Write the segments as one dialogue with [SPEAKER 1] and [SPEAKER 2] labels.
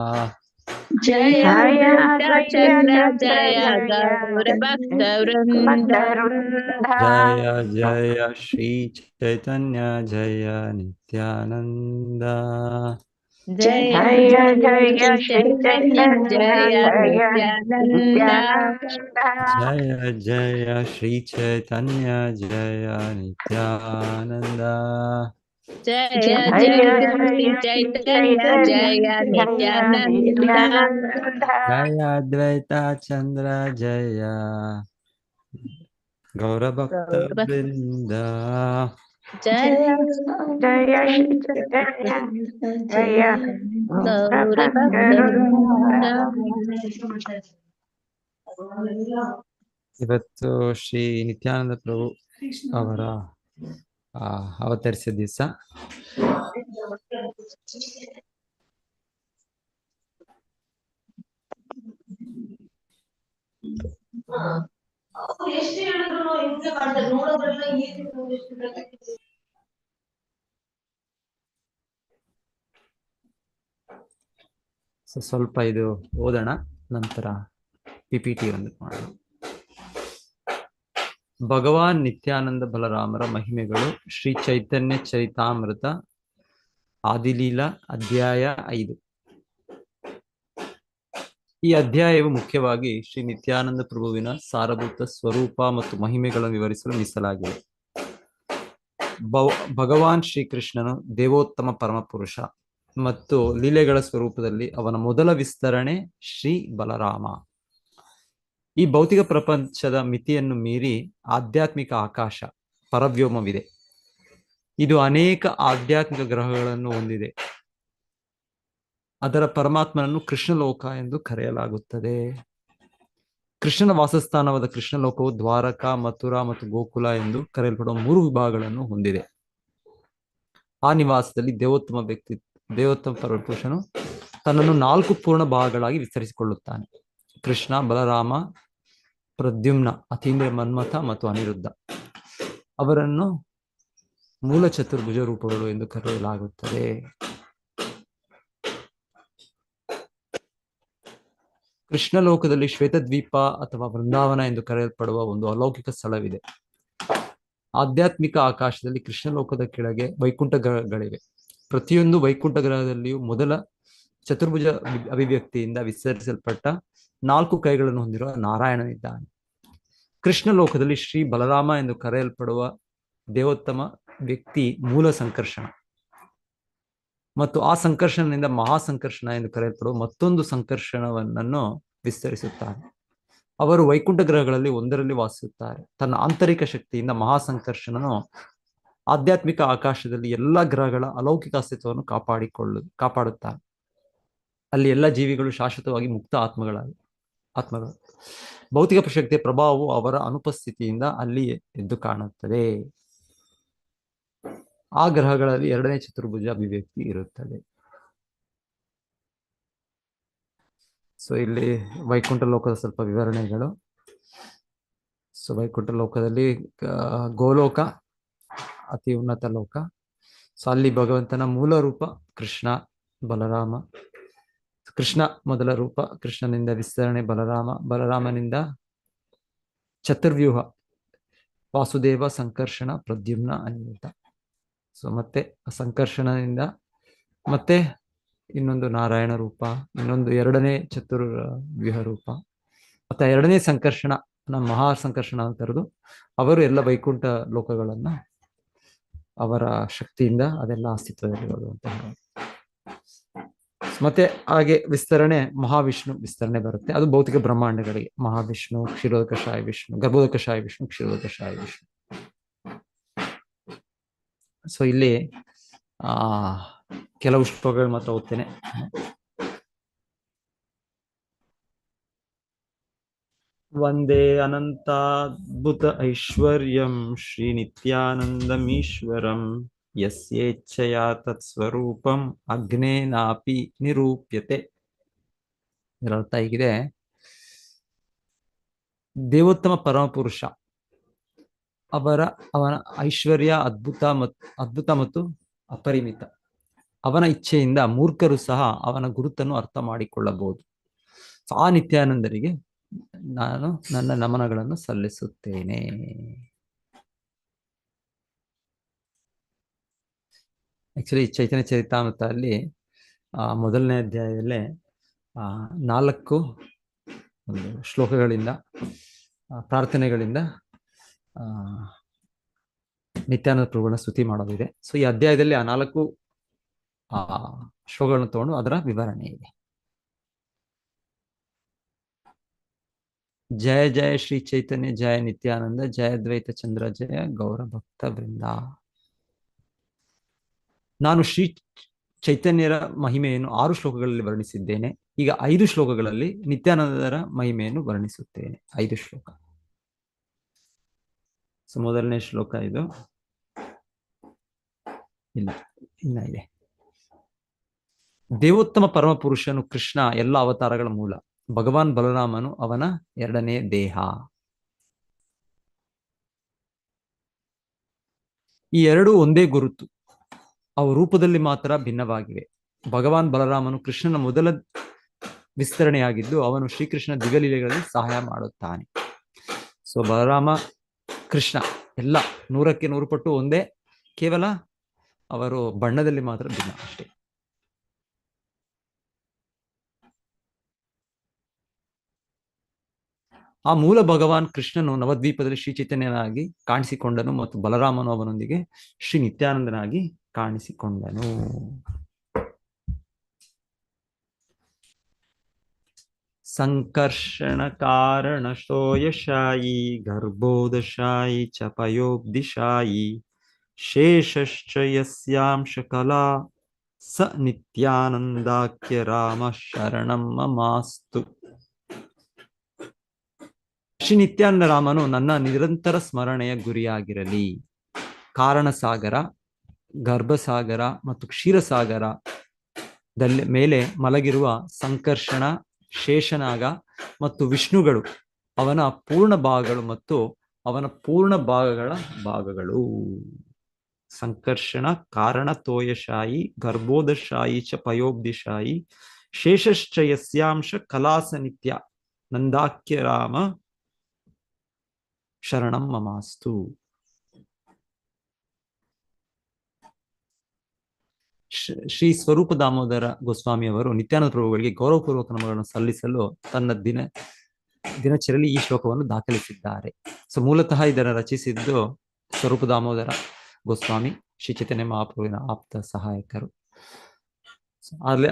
[SPEAKER 1] ಜಯ
[SPEAKER 2] ಜಯ
[SPEAKER 1] ಚಂದ್ರ ಜಯ
[SPEAKER 2] ಜಯ
[SPEAKER 1] ಗೌರಭಕ್ತ ವೃಂದ.
[SPEAKER 3] ಜಯ ಜಯ ಶ್ರೀ ಚೈತನ್ಯ ಜಯ ನಿತ್ಯಾನಂದ.
[SPEAKER 1] ಜಯ
[SPEAKER 2] ಜಯ
[SPEAKER 1] ಜಯ
[SPEAKER 2] ಜಯ ಶ್ರೀ
[SPEAKER 1] ಚೈತನ್ಯ ಜಯ ನಿತ್ಯಾನಂದ.
[SPEAKER 3] ಜಯ ಜಯ ಶ್ರೀ ಚೈತನ್ಯ ಜಯ ನಿತ್ಯಾನಂದ.
[SPEAKER 1] ಜಯ ಜಯ ಶ್ರೀ ಚೈತನ್ಯ ಜಯ ನಿತ್ಯಾನಂದ.
[SPEAKER 3] ಜಯ ಅದ್ವೈತ ಚಂದ್ರ ಜಯ ಗೌರಭಕ್ತ ವೃಂದ.
[SPEAKER 1] ಜಯ
[SPEAKER 2] ಜಯ ಶ್ರೀ ಚೈತನ್ಯ ಜಯ
[SPEAKER 1] ಗೌರಭಕ್ತ ವೃಂದ.
[SPEAKER 3] ಇವತ್ತು ಶ್ರೀ ನಿತ್ಯಾನಂದ ಪ್ರಭು ಅವರ ಅವತರಿಸಿದ ದಿವಸ. ಸ್ವಲ್ಪ ಇದು ಓದೋಣ, ನಂತರ PPT ಒಂದು ಮಾಡೋಣ. ಭಗವಾನ್ ನಿತ್ಯಾನಂದ ಬಲರಾಮರ ಮಹಿಮೆಗಳು, ಶ್ರೀ ಚೈತನ್ಯ ಚರಿತಾಮೃತ, ಆದಿಲೀಲಾ, ಅಧ್ಯಾಯ 5. ಈ ಅಧ್ಯಾಯವು ಮುಖ್ಯವಾಗಿ ಶ್ರೀ ನಿತ್ಯಾನಂದ ಪ್ರಭುವಿನ ಸಾರಭೂತ ಸ್ವರೂಪ ಮತ್ತು ಮಹಿಮೆಗಳನ್ನು ವಿವರಿಸಲು ಮೀಸಲಾಗಿದೆ. ಭಗವಾನ್ ಶ್ರೀಕೃಷ್ಣನು ದೇವೋತ್ತಮ ಪರಮಪುರುಷ ಮತ್ತು ಲೀಲೆಗಳ ಸ್ವರೂಪದಲ್ಲಿ ಅವನ ಮೊದಲ ವಿಸ್ತರಣೆ ಶ್ರೀ ಬಲರಾಮ. ಈ ಭೌತಿಕ ಪ್ರಪಂಚದ ಮಿತಿಯನ್ನು ಮೀರಿ ಆಧ್ಯಾತ್ಮಿಕ ಆಕಾಶ ಪರವ್ಯೋಮವಿದೆ. ಇದು ಅನೇಕ ಆಧ್ಯಾತ್ಮಿಕ ಗ್ರಹಗಳನ್ನು ಹೊಂದಿದೆ. ಅದರ ಪರಮಾತ್ಮನನ್ನು ಕೃಷ್ಣಲೋಕ ಎಂದು ಕರೆಯಲಾಗುತ್ತದೆ. ಕೃಷ್ಣನ ವಾಸಸ್ಥಾನವಾದ ಕೃಷ್ಣಲೋಕವು ದ್ವಾರಕಾ, ಮಥುರಾ ಮತ್ತು ಗೋಕುಲ ಎಂದು ಕರೆಯಲ್ಪಡುವ 3 ವಿಭಾಗಗಳನ್ನು ಹೊಂದಿದೆ. ಆ ನಿವಾಸದಲ್ಲಿ ದೇವೋತ್ತಮ ಪರಮಪುರುಷನು ತನ್ನನ್ನು 4 ಪೂರ್ಣ ಭಾಗಗಳಾಗಿ ವಿಸ್ತರಿಸಿಕೊಳ್ಳುತ್ತಾನೆ. ಕೃಷ್ಣ, ಬಲರಾಮ, ಪ್ರದ್ಯುಮ್ನ, ಅತೀಂದ್ರ, ಮನ್ಮಥ ಮತ್ತು ಅನಿರುದ್ಧ. ಅವರನ್ನು ಮೂಲ ಚತುರ್ಭುಜ ರೂಪಗಳು ಎಂದು ಕರೆಯಲಾಗುತ್ತದೆ. ಕೃಷ್ಣಲೋಕದಲ್ಲಿ ಶ್ವೇತದ್ವೀಪ ಅಥವಾ ವೃಂದಾವನ ಎಂದು ಕರೆಯಲ್ಪಡುವ ಒಂದು ಅಲೌಕಿಕ ಸ್ಥಳವಿದೆ. ಆಧ್ಯಾತ್ಮಿಕ ಆಕಾಶದಲ್ಲಿ ಕೃಷ್ಣಲೋಕದ ಕೆಳಗೆ ವೈಕುಂಠ ಗ್ರಹಗಳಿವೆ. ಪ್ರತಿಯೊಂದು ವೈಕುಂಠ ಗ್ರಹದಲ್ಲಿಯೂ ಮೊದಲ ಚತುರ್ಭುಜ ಅಭಿವ್ಯಕ್ತಿಯಿಂದ ವಿಸ್ತರಿಸಲ್ಪಟ್ಟ 4 ಕೈಗಳನ್ನು ಹೊಂದಿರುವ ನಾರಾಯಣನಿದ್ದಾನೆ. ಕೃಷ್ಣಲೋಕದಲ್ಲಿ ಶ್ರೀ ಬಲರಾಮ ಎಂದು ಕರೆಯಲ್ಪಡುವ ದೇವೋತ್ತಮ ವ್ಯಕ್ತಿ ಮೂಲ ಸಂಕರ್ಷಣ ಮತ್ತು ಆ ಸಂಕರ್ಷಣದಿಂದ ಮಹಾಸಂಕರ್ಷಣ ಎಂದು ಕರೆಯಲ್ಪಡುವ ಮತ್ತೊಂದು ಸಂಕರ್ಷಣವನ್ನು ವಿಸ್ತರಿಸುತ್ತಾರೆ. ಅವರು ವೈಕುಂಠ ಗ್ರಹಗಳಲ್ಲಿ ಒಂದರಲ್ಲಿ ವಾಸಿಸುತ್ತಾರೆ. ತನ್ನ ಆಂತರಿಕ ಶಕ್ತಿಯಿಂದ ಮಹಾಸಂಕರ್ಷಣನು ಆಧ್ಯಾತ್ಮಿಕ ಆಕಾಶದಲ್ಲಿ ಎಲ್ಲ ಗ್ರಹಗಳ ಅಲೌಕಿಕ ಅಸ್ತಿತ್ವವನ್ನು ಕಾಪಾಡುತ್ತಾರೆ. ಅಲ್ಲಿ ಎಲ್ಲ ಜೀವಿಗಳು ಶಾಶ್ವತವಾಗಿ ಮುಕ್ತ ಆತ್ಮಗಳು. ಭೌತಿಕ ಶಕ್ತಿಯ ಪ್ರಭಾವವು ಅವರ ಅನುಪಸ್ಥಿತಿಯಿಂದ ಅಲ್ಲಿ ಎದ್ದು ಕಾಣುತ್ತದೆ. ಆ ಗ್ರಹಗಳಲ್ಲಿ 2ನೇ ಚತುರ್ಭುಜ ಅಭಿವ್ಯಕ್ತಿ ಇರುತ್ತದೆ. ಸೊ ಇಲ್ಲಿ ವೈಕುಂಠ ಲೋಕದ ಸ್ವಲ್ಪ ವಿವರಣೆಗಳು. ಸೊ ವೈಕುಂಠ ಲೋಕದಲ್ಲಿ ಗೋಲೋಕ ಅತಿ ಉನ್ನತ ಲೋಕ. ಸೊ ಅಲ್ಲಿ ಭಗವಂತನ ಮೂಲ ರೂಪ ಕೃಷ್ಣ, ಬಲರಾಮ. ಕೃಷ್ಣ ಮೊದಲ ರೂಪ, ಕೃಷ್ಣನಿಂದ ವಿಸ್ತರಣೆ ಬಲರಾಮ, ಬಲರಾಮನಿಂದ ಚತುರ್ವ್ಯೂಹ ವಾಸುದೇವ, ಸಂಕರ್ಷಣ, ಪ್ರದ್ಯುಮ್ನ, ಅನಿರುದ್ಧ. ಸೊ ಮತ್ತೆ ಸಂಕರ್ಷಣದಿಂದ ಮತ್ತೆ ಇನ್ನೊಂದು ನಾರಾಯಣ ರೂಪ, ಇನ್ನೊಂದು 2ನೇ ಚತುರ್ವ್ಯೂಹ ರೂಪ, ಮತ್ತೆ 2ನೇ ಸಂಕರ್ಷಣ, ಮಹಾಸಂಕರ್ಷಣ ಅಂತ ಕರೆದು ಅವರು ಎಲ್ಲ ವೈಕುಂಠ ಲೋಕಗಳನ್ನ ಅವರ ಶಕ್ತಿಯಿಂದ ಅದೆಲ್ಲ ಅಸ್ತಿತ್ವದಲ್ಲಿರೋದು ಅಂತ ಹೇಳಿ. ಮತ್ತೆ ಹಾಗೆ ವಿಸ್ತರಣೆ ಮಹಾವಿಷ್ಣು ವಿಸ್ತರಣೆ ಬರುತ್ತೆ. ಅದು ಭೌತಿಕ ಬ್ರಹ್ಮಾಂಡಗಳಿಗೆ ಮಹಾವಿಷ್ಣು, ಕ್ಷೀರೋದಕಶಾಯಿ ವಿಷ್ಣು, ಗರ್ಭೋದಕಶಾಯಿ ವಿಷ್ಣು, ಕ್ಷೀರೋದಕಶಾಯಿ ವಿಷ್ಣು. ಸೊ ಇಲ್ಲಿ ಕೆಲವು ಶ್ಲೋಕಗಳು ಮಾತ್ರ ಓದ್ತೇನೆ. ವಂದೇ ಅನಂತಾದ್ಭುತ ಐಶ್ವರ್ಯಂ ಶ್ರೀ ನಿತ್ಯಾನಂದಮೀಶ್ವರಂ ಯಸ್ಯೇಚ್ಛಯಾ ತತ್ಸ್ವರೂಪಂ ಅಗ್ನೇನಾಪಿ ನಿರೂಪ್ಯತೆ. ಇದರ ಅರ್ಥ ಹೀಗಿದೆ: ದೇವೋತ್ತಮ ಪರಮಪುರುಷ ಅವನ ಐಶ್ವರ್ಯ ಅದ್ಭುತ ಮತ್ತು ಅಪರಿಮಿತ. ಅವನ ಇಚ್ಛೆಯಿಂದ ಮೂರ್ಖರು ಸಹ ಅವನ ಗುರುತನ್ನು ಅರ್ಥ ಮಾಡಿಕೊಳ್ಳಬಹುದು. ಆ ನಿತ್ಯಾನಂದರಿಗೆ ನಾನು ನನ್ನ ನಮನಗಳನ್ನು ಸಲ್ಲಿಸುತ್ತೇನೆ. ಆಕ್ಚುಲಿ ಚೈತನ್ಯ ಚರಿತಾಮೃತ ಅಲ್ಲಿ ಮೊದಲನೇ ಅಧ್ಯಾಯದಲ್ಲೇ 4 ಶ್ಲೋಕಗಳಿಂದ ಪ್ರಾರ್ಥನೆಗಳಿಂದ ನಿತ್ಯಾನಂದ ಪ್ರಭುಗಳನ್ನ ಸ್ತುತಿ ಮಾಡೋದಿದೆ. ಸೊ ಈ ಅಧ್ಯಾಯದಲ್ಲಿ ಆ 4 ಶ್ಲೋಕಗಳನ್ನು ತಗೊಂಡು ಅದರ ವಿವರಣೆ ಇದೆ. ಜಯ ಜಯ ಶ್ರೀ ಚೈತನ್ಯ ಜಯ ನಿತ್ಯಾನಂದ ಜಯ ದ್ವೈತ ಚಂದ್ರ ಜಯ ಗೌರ ಭಕ್ತ ವೃಂದ. ನಾನು ಶ್ರೀ ಚೈತನ್ಯರ ಮಹಿಮೆಯನ್ನು 6 ಶ್ಲೋಕಗಳಲ್ಲಿ ವರ್ಣಿಸಿದ್ದೇನೆ. ಈಗ 5 ಶ್ಲೋಕಗಳಲ್ಲಿ ನಿತ್ಯಾನಂದರ ಮಹಿಮೆಯನ್ನು ವರ್ಣಿಸುತ್ತೇನೆ. 5 ಶ್ಲೋಕ. ಸೊ ಮೊದಲನೇ ಶ್ಲೋಕ ಇದು ಇನ್ನ ಇದೆ. ದೇವೋತ್ತಮ ಪರಮ ಪುರುಷನು ಕೃಷ್ಣ ಎಲ್ಲ ಅವತಾರಗಳ ಮೂಲ. ಭಗವಾನ್ ಬಲರಾಮನು ಅವನ 2ನೇ ದೇಹ. ಈ 2 ಒಂದೇ ಗುರುತು, ಅವು ರೂಪದಲ್ಲಿ ಮಾತ್ರ ಭಿನ್ನವಾಗಿವೆ. ಭಗವಾನ್ ಬಲರಾಮನು ಕೃಷ್ಣನ ಮೊದಲ ವಿಸ್ತರಣೆಯಾಗಿದ್ದು ಅವನು ಶ್ರೀಕೃಷ್ಣ ದಿವ್ಯಲೀಲೆಗಳಲ್ಲಿ ಸಹಾಯ ಮಾಡುತ್ತಾನೆ. ಸೊ ಬಲರಾಮ ಕೃಷ್ಣ ಎಲ್ಲ 100ಕ್ಕೆ 100 ಪಟ್ಟು ಒಂದೇ, ಕೇವಲ ಅವರು ಬಣ್ಣದಲ್ಲಿ ಮಾತ್ರ ಭಿನ್ನ ಅಷ್ಟೇ. ಆ ಮೂಲ ಭಗವಾನ್ ಕೃಷ್ಣನು ನವದ್ವೀಪದಲ್ಲಿ ಶ್ರೀ ಚೈತನ್ಯನಾಗಿ ಕಾಣಿಸಿಕೊಂಡನು ಮತ್ತು ಬಲರಾಮನು ಅವನೊಂದಿಗೆ ಶ್ರೀ ನಿತ್ಯಾನಂದನಾಗಿ ಕಾಣಿಸಿಕೊಂಡನು. ಸಂಕರ್ಷಣ ಕಾರಣ ಶ್ರೋಯಶಾಯಿ ಗರ್ಭೋದಶಾಯಿ ಚ ಪಯೋಬ್ಧಿಶಾಯಿ ಶೇಷಶ್ಚ ಯಸ್ಯಾಂಶ ಕಲಾ ಸ ನಿತ್ಯಾನಂದಾಖ್ಯ ರಾಮ ಶರಣಂ ಮಮಾಸ್ತು. ಶ್ರೀ ನಿತ್ಯಾನಂದ ರಾಮನು ನನ್ನ ನಿರಂತರ ಸ್ಮರಣೆಯ ಗುರಿಯಾಗಿರಲಿ. ಕಾರಣಸಾಗರ, ಗರ್ಭಸಾಗರ ಮತ್ತು ಕ್ಷೀರಸಾಗರದಲ್ಲಿ ಮೇಲೆ ಮಲಗಿರುವ ಸಂಕರ್ಷಣ, ಶೇಷನಾಗ ಮತ್ತು ವಿಷ್ಣುಗಳು ಅವನ ಪೂರ್ಣ ಭಾಗಗಳು ಮತ್ತು ಅವನ ಪೂರ್ಣ ಭಾಗಗಳ ಭಾಗಗಳು. ಸಂಕರ್ಷಣ ಕಾರಣ ತೋಯಶಾಯಿ ಗರ್ಭೋದಶಾಯಿ ಚ ಪಯೋಬ್ಧಿಶಾಯಿ ಶೇಷಶ್ಚ ಯಸ್ಯಾಂಶ ಕಲಾಸ ನಿತ್ಯ ನಂದಾಖ್ಯ ರಾಮ ಶರಣಂ ಮಮಾಸ್ತು. ಶ್ರೀ ಸ್ವರೂಪ ದಾಮೋದರ ಗೋಸ್ವಾಮಿ ಅವರು ನಿತ್ಯಾನಂದ ಪ್ರಭುಗಳಿಗೆ ಗೌರವಪೂರ್ವಕ ನಮಗಳನ್ನು ಸಲ್ಲಿಸಲು ತನ್ನ ದಿನಚರಿಯಲ್ಲಿ ಈ ಶ್ಲೋಕವನ್ನು ದಾಖಲಿಸಿದ್ದಾರೆ. ಸೊ ಮೂಲತಃ ಇದನ್ನು ರಚಿಸಿದ್ದು ಸ್ವರೂಪ ದಾಮೋದರ ಗೋಸ್ವಾಮಿ, ಶ್ರೀ ಚೈತನ್ಯ ಮಹಾಪ್ರಭುವಿನ ಆಪ್ತ ಸಹಾಯಕರು.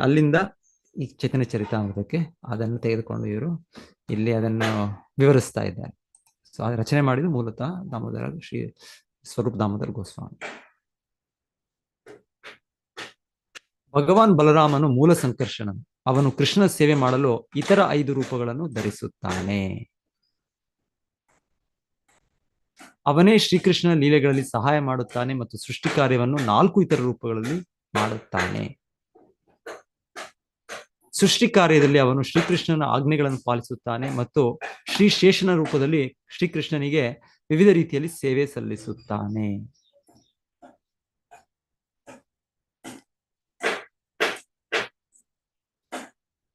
[SPEAKER 3] ಅಲ್ಲಿಂದ ಈ ಚೈತನ್ಯ ಚರಿತಾಮೃತಕ್ಕೆ ಅದನ್ನು ತೆಗೆದುಕೊಂಡು ಇವರು ಇಲ್ಲಿ ಅದನ್ನು ವಿವರಿಸ್ತಾ ಇದ್ದಾರೆ. ಸೊ ಅದು ರಚನೆ ಮಾಡಿದ್ದು ಮೂಲತಃ ಶ್ರೀ ಸ್ವರೂಪ ದಾಮೋದರ ಗೋಸ್ವಾಮಿ. ಭಗವಾನ್ ಬಲರಾಮನು ಮೂಲ ಸಂಕರ್ಷಣನು. ಅವನು ಕೃಷ್ಣನ ಸೇವೆ ಮಾಡಲು ಇತರ 5 ರೂಪಗಳನ್ನು ಧರಿಸುತ್ತಾನೆ. ಅವನೇ ಶ್ರೀಕೃಷ್ಣನ ಲೀಲೆಗಳಲ್ಲಿ ಸಹಾಯ ಮಾಡುತ್ತಾನೆ ಮತ್ತು ಸೃಷ್ಟಿ ಕಾರ್ಯವನ್ನು 4 ಇತರ ರೂಪಗಳಲ್ಲಿ ಮಾಡುತ್ತಾನೆ. ಸೃಷ್ಟಿ ಕಾರ್ಯದಲ್ಲಿ ಅವನು ಶ್ರೀಕೃಷ್ಣನ ಆಜ್ಞೆಗಳನ್ನು ಪಾಲಿಸುತ್ತಾನೆ ಮತ್ತು ಶ್ರೀಶೇಷನ ರೂಪದಲ್ಲಿ ಶ್ರೀಕೃಷ್ಣನಿಗೆ ವಿವಿಧ ರೀತಿಯಲ್ಲಿ ಸೇವೆ ಸಲ್ಲಿಸುತ್ತಾನೆ.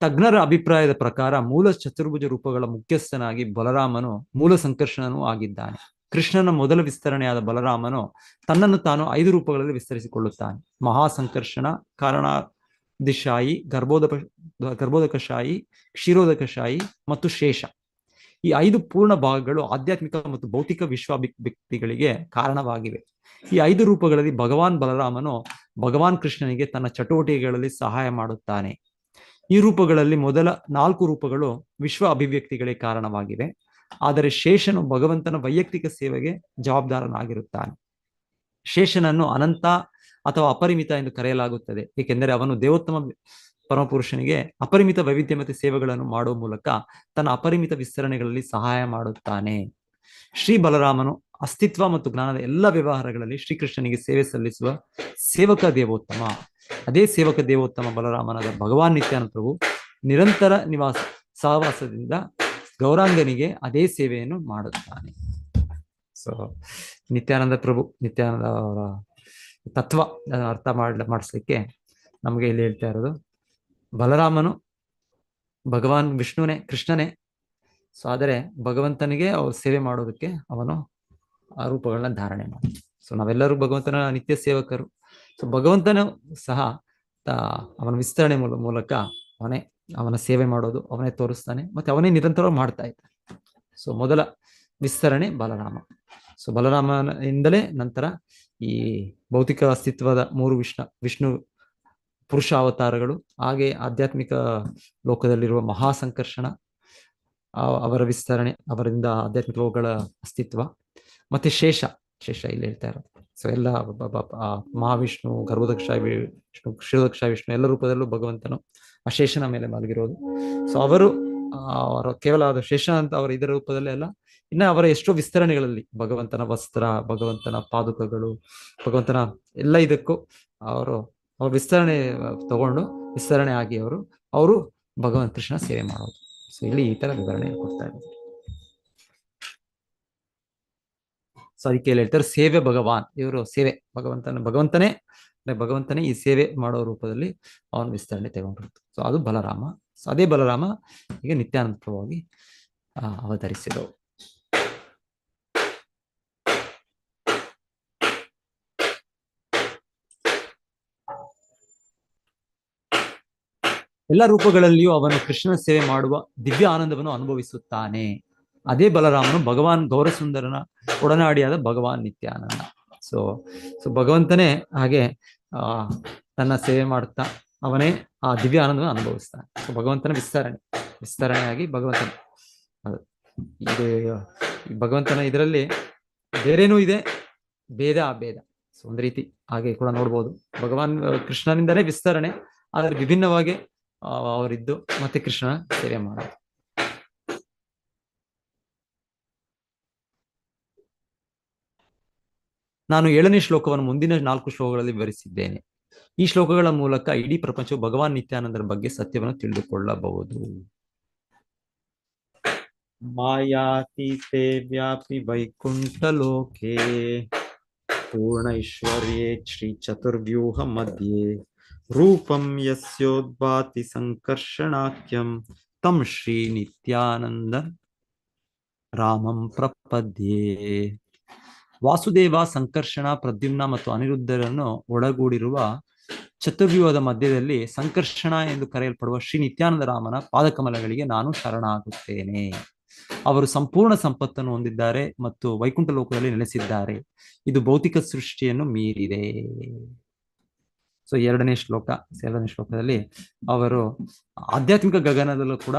[SPEAKER 3] ತಜ್ಞರ ಅಭಿಪ್ರಾಯದ ಪ್ರಕಾರ ಮೂಲ ಚತುರ್ಭುಜ ರೂಪಗಳ ಮುಖ್ಯಸ್ಥನಾಗಿ ಬಲರಾಮನು ಮೂಲ ಸಂಕರ್ಷಣನೂ ಆಗಿದ್ದಾನೆ. ಕೃಷ್ಣನ ಮೊದಲ ವಿಸ್ತರಣೆಯಾದ ಬಲರಾಮನು ತನ್ನನ್ನು ತಾನು 5 ರೂಪಗಳಲ್ಲಿ ವಿಸ್ತರಿಸಿಕೊಳ್ಳುತ್ತಾನೆ. ಮಹಾಸಂಕರ್ಷಣ, ಕಾರಣಾದಿಶಾಯಿ, ಗರ್ಭೋದಕಶಾಯಿ, ಕ್ಷೀರೋದಕಶಾಯಿ ಮತ್ತು ಶೇಷ. ಈ 5 ಪೂರ್ಣ ಭಾಗಗಳು ಆಧ್ಯಾತ್ಮಿಕ ಮತ್ತು ಭೌತಿಕ ವಿಶ್ವಾಭಿವ್ಯಕ್ತಿಗಳಿಗೆ ಕಾರಣವಾಗಿವೆ. ಈ 5 ರೂಪಗಳಲ್ಲಿ ಭಗವಾನ್ ಬಲರಾಮನು ಭಗವಾನ್ ಕೃಷ್ಣನಿಗೆ ತನ್ನ ಚಟುವಟಿಕೆಗಳಲ್ಲಿ ಸಹಾಯ ಮಾಡುತ್ತಾನೆ. ಈ ರೂಪಗಳಲ್ಲಿ ಮೊದಲ 4 ರೂಪಗಳು ವಿಶ್ವ ಅಭಿವ್ಯಕ್ತಿಗಳಿಗೆ ಕಾರಣವಾಗಿವೆ. ಆದರೆ ಶೇಷನು ಭಗವಂತನ ವೈಯಕ್ತಿಕ ಸೇವೆಗೆ ಜವಾಬ್ದಾರನಾಗಿರುತ್ತಾನೆ. ಶೇಷನನ್ನು ಅನಂತ ಅಥವಾ ಅಪರಿಮಿತ ಎಂದು ಕರೆಯಲಾಗುತ್ತದೆ, ಏಕೆಂದರೆ ಅವನು ದೇವೋತ್ತಮ ಪರಮಪುರುಷನಿಗೆ ಅಪರಿಮಿತ ವೈವಿಧ್ಯಮತೆ ಸೇವೆಗಳನ್ನು ಮಾಡುವ ಮೂಲಕ ತನ್ನ ಅಪರಿಮಿತ ವಿಸ್ತರಣೆಗಳಲ್ಲಿ ಸಹಾಯ ಮಾಡುತ್ತಾನೆ. ಶ್ರೀ ಬಲರಾಮನು ಅಸ್ತಿತ್ವ ಮತ್ತು ಜ್ಞಾನದ ಎಲ್ಲ ವ್ಯವಹಾರಗಳಲ್ಲಿ ಶ್ರೀಕೃಷ್ಣನಿಗೆ ಸೇವೆ ಸಲ್ಲಿಸುವ ಸೇವಕ ದೇವೋತ್ತಮ. ಅದೇ ಸೇವಕ ದೇವೋತ್ತಮ ಬಲರಾಮನಾದ ಭಗವಾನ್ ನಿತ್ಯಾನಂದ ಪ್ರಭು ನಿರಂತರ ಸಹವಾಸದಿಂದ ಗೌರಾಂಗನಿಗೆ ಅದೇ ಸೇವೆಯನ್ನು ಮಾಡುತ್ತಾನೆ. ಸೊ ನಿತ್ಯಾನಂದ ಪ್ರಭು ನಿತ್ಯಾನಂದ ಅವರ ತತ್ವ ಅರ್ಥ ಮಾಡಿಸ್ಲಿಕ್ಕೆ ನಮಗೆ ಇಲ್ಲಿ ಹೇಳ್ತಾ ಇರೋದು ಬಲರಾಮನು ಭಗವಾನ್ ವಿಷ್ಣುನೇ, ಕೃಷ್ಣನೇ. ಸೊ ಆದರೆ ಭಗವಂತನಿಗೆ ಅವ್ರು ಸೇವೆ ಮಾಡೋದಕ್ಕೆ ಅವನು ಆ ರೂಪಗಳನ್ನ ಧಾರಣೆ ಮಾಡಿ. ಸೊ ನಾವೆಲ್ಲರೂ ಭಗವಂತನ ನಿತ್ಯ ಸೇವಕರು. ಸೊ ಭಗವಂತನು ಸಹ ಅವನ ವಿಸ್ತರಣೆ ಮೂಲಕ ಅವನ ಸೇವೆ ಮಾಡೋದು ಅವನೇ ತೋರಿಸ್ತಾನೆ, ಮತ್ತೆ ಅವನೇ ನಿರಂತರವಾಗಿ ಮಾಡ್ತಾ ಇದ್ದಾನೆ. ಸೊ ಮೊದಲ ವಿಸ್ತರಣೆ ಬಲರಾಮ. ಸೊ ಬಲರಾಮನಿಂದಲೇ ನಂತರ ಈ ಭೌತಿಕ ಅಸ್ತಿತ್ವದ 3 ವಿಷ್ಣು ಪುರುಷ ಅವತಾರಗಳು, ಹಾಗೆ ಆಧ್ಯಾತ್ಮಿಕ ಲೋಕದಲ್ಲಿರುವ ಮಹಾಸಂಕರ್ಷಣ, ಅವರ ವಿಸ್ತರಣೆ, ಅವರಿಂದ ಆಧ್ಯಾತ್ಮಿಕ ಲೋಕಗಳ ಅಸ್ತಿತ್ವ, ಮತ್ತೆ ಶೇಷ ಇಲ್ಲಿ ಹೇಳ್ತಾ ಇರೋದು. ಸೊ ಎಲ್ಲ ಮಹಾವಿಷ್ಣು, ಗರ್ಭದಕ್ಷ ವಿಷ್ಣು, ಕ್ಷೀರದಕ್ಷ ವಿಷ್ಣು ಎಲ್ಲ ರೂಪದಲ್ಲೂ ಭಗವಂತನು ಆ ಶೇಷನ ಮೇಲೆ ಮಲಗಿರೋದು. ಸೊ ಅವರು ಕೇವಲ ಅದು ಶೇಷ ಅಂತ ಅವರ ಇದರ ರೂಪದಲ್ಲೇ ಅಲ್ಲ, ಇನ್ನು ಅವರ ಎಷ್ಟೋ ವಿಸ್ತರಣೆಗಳಲ್ಲಿ ಭಗವಂತನ ವಸ್ತ್ರ, ಭಗವಂತನ ಪಾದುಕಗಳು, ಭಗವಂತನ ಎಲ್ಲ ಇದಕ್ಕೂ ಅವ್ರ ವಿಸ್ತರಣೆ ತಗೊಂಡು ವಿಸ್ತರಣೆ ಆಗಿ ಅವರು ಭಗವಂತ ಕೃಷ್ಣ ಸೇವೆ ಮಾಡೋದು. ಸೊ ಇಲ್ಲಿ ಈ ತರ ವಿವರಣೆ ಕೊಡ್ತಾ ಇದ್ದಾರೆ. ಸೊ ಅದಕ್ಕೆ ಹೇಳ್ತಾರೆ ಸೇವೆ ಭಗವಾನ್, ಇವರು ಸೇವೆ ಭಗವಂತನೇ ಈ ಸೇವೆ ಮಾಡೋ ರೂಪದಲ್ಲಿ ಅವನ ವಿಸ್ತರಣೆ ತಗೊಂಡಿರುತ್ತೆ. ಸೊ ಅದು ಬಲರಾಮ. ಸೊ ಅದೇ ಬಲರಾಮ ಈಗ ನಿತ್ಯಾನಂದ ಪ್ರಭುವಾಗಿ ಅವತರಿಸಿದರು. ಎಲ್ಲ ರೂಪಗಳಲ್ಲಿಯೂ ಅವನು ಕೃಷ್ಣನ ಸೇವೆ ಮಾಡುವ ದಿವ್ಯ ಆನಂದವನ್ನು ಅನುಭವಿಸುತ್ತಾನೆ. ಅದೇ ಬಲರಾಮನು ಭಗವಾನ್ ಗೌರಸುಂದರನ ಒಡನಾಡಿಯಾದ ಭಗವಾನ್ ನಿತ್ಯಾನಂದ. ಸೊ ಭಗವಂತನೇ ಹಾಗೆ ತನ್ನ ಸೇವೆ ಮಾಡುತ್ತಾ ಅವನೇ ಆ ದಿವ್ಯ ಆನಂದವನ್ನು ಅನುಭವಿಸ್ತಾನೆ. ಸೊ ಭಗವಂತನ ವಿಸ್ತರಣೆಯಾಗಿ ಭಗವಂತನ ಇದು ಭಗವಂತನ ಇದರಲ್ಲಿ ಬೇರೇನೂ ಇದೆ, ಭೇದ ಅಭೇದ. ಸೊ ಒಂದು ರೀತಿ ಹಾಗೆ ಕೂಡ ನೋಡ್ಬೋದು, ಭಗವಾನ್ ಕೃಷ್ಣನಿಂದಲೇ ವಿಸ್ತರಣೆ, ಆದರೆ ವಿಭಿನ್ನವಾಗಿ ಅವರಿದ್ದು ಮತ್ತೆ ಕೃಷ್ಣನ ಸೇವೆ ಮಾಡೋದು. ನಾನು 7ನೇ ಶ್ಲೋಕವನ್ನು ಮುಂದಿನ 4 ಶ್ಲೋಕಗಳಲ್ಲಿ ವಿವರಿಸಿದ್ದೇನೆ. ಈ ಶ್ಲೋಕಗಳ ಮೂಲಕ ಇಡೀ ಪ್ರಪಂಚವು ಭಗವಾನ್ ನಿತ್ಯಾನಂದರ ಬಗ್ಗೆ ಸತ್ಯವನ್ನು ತಿಳಿದುಕೊಳ್ಳಬಹುದು. ಮಾಯಾತೀತೆ ವ್ಯಾಪಿ ವೈಕುಂಠ ಲೋಕೆ ಪೂರ್ಣ ಐಶ್ವರ್ಯೇ ಶ್ರೀ ಚತುರ್ವ್ಯೂಹ ಮಧ್ಯೆ ರೂಪಂ ಯಸ್ಯೋದ್ಭಾತಿ ಸಂಕರ್ಷಣಾಖ್ಯಂ ತಂ ಶ್ರೀ ನಿತ್ಯಾನಂದ ರಾಮಂ ಪ್ರಪದ್ಯೆ. ವಾಸುದೇವ, ಸಂಕರ್ಷಣ, ಪ್ರದ್ಯುಮ್ನ ಮತ್ತು ಅನಿರುದ್ಧರನ್ನು ಒಳಗೂಡಿರುವ ಚತುರ್ವ್ಯೂಹದ ಮಧ್ಯದಲ್ಲಿ ಸಂಕರ್ಷಣ ಎಂದು ಕರೆಯಲ್ಪಡುವ ಶ್ರೀ ನಿತ್ಯಾನಂದ ರಾಮನ ಪಾದಕಮಲಗಳಿಗೆ ನಾನು ಶರಣಾಗುತ್ತೇನೆ. ಅವರು ಸಂಪೂರ್ಣ ಸಂಪತ್ತನ್ನು ಹೊಂದಿದ್ದಾರೆ ಮತ್ತು ವೈಕುಂಠ ಲೋಕದಲ್ಲಿ ನೆಲೆಸಿದ್ದಾರೆ. ಇದು ಭೌತಿಕ ಸೃಷ್ಟಿಯನ್ನು ಮೀರಿದೆ. ಸೊ 2ನೇ ಶ್ಲೋಕದಲ್ಲಿ ಅವರು ಆಧ್ಯಾತ್ಮಿಕ ಗಗನದಲ್ಲೂ ಕೂಡ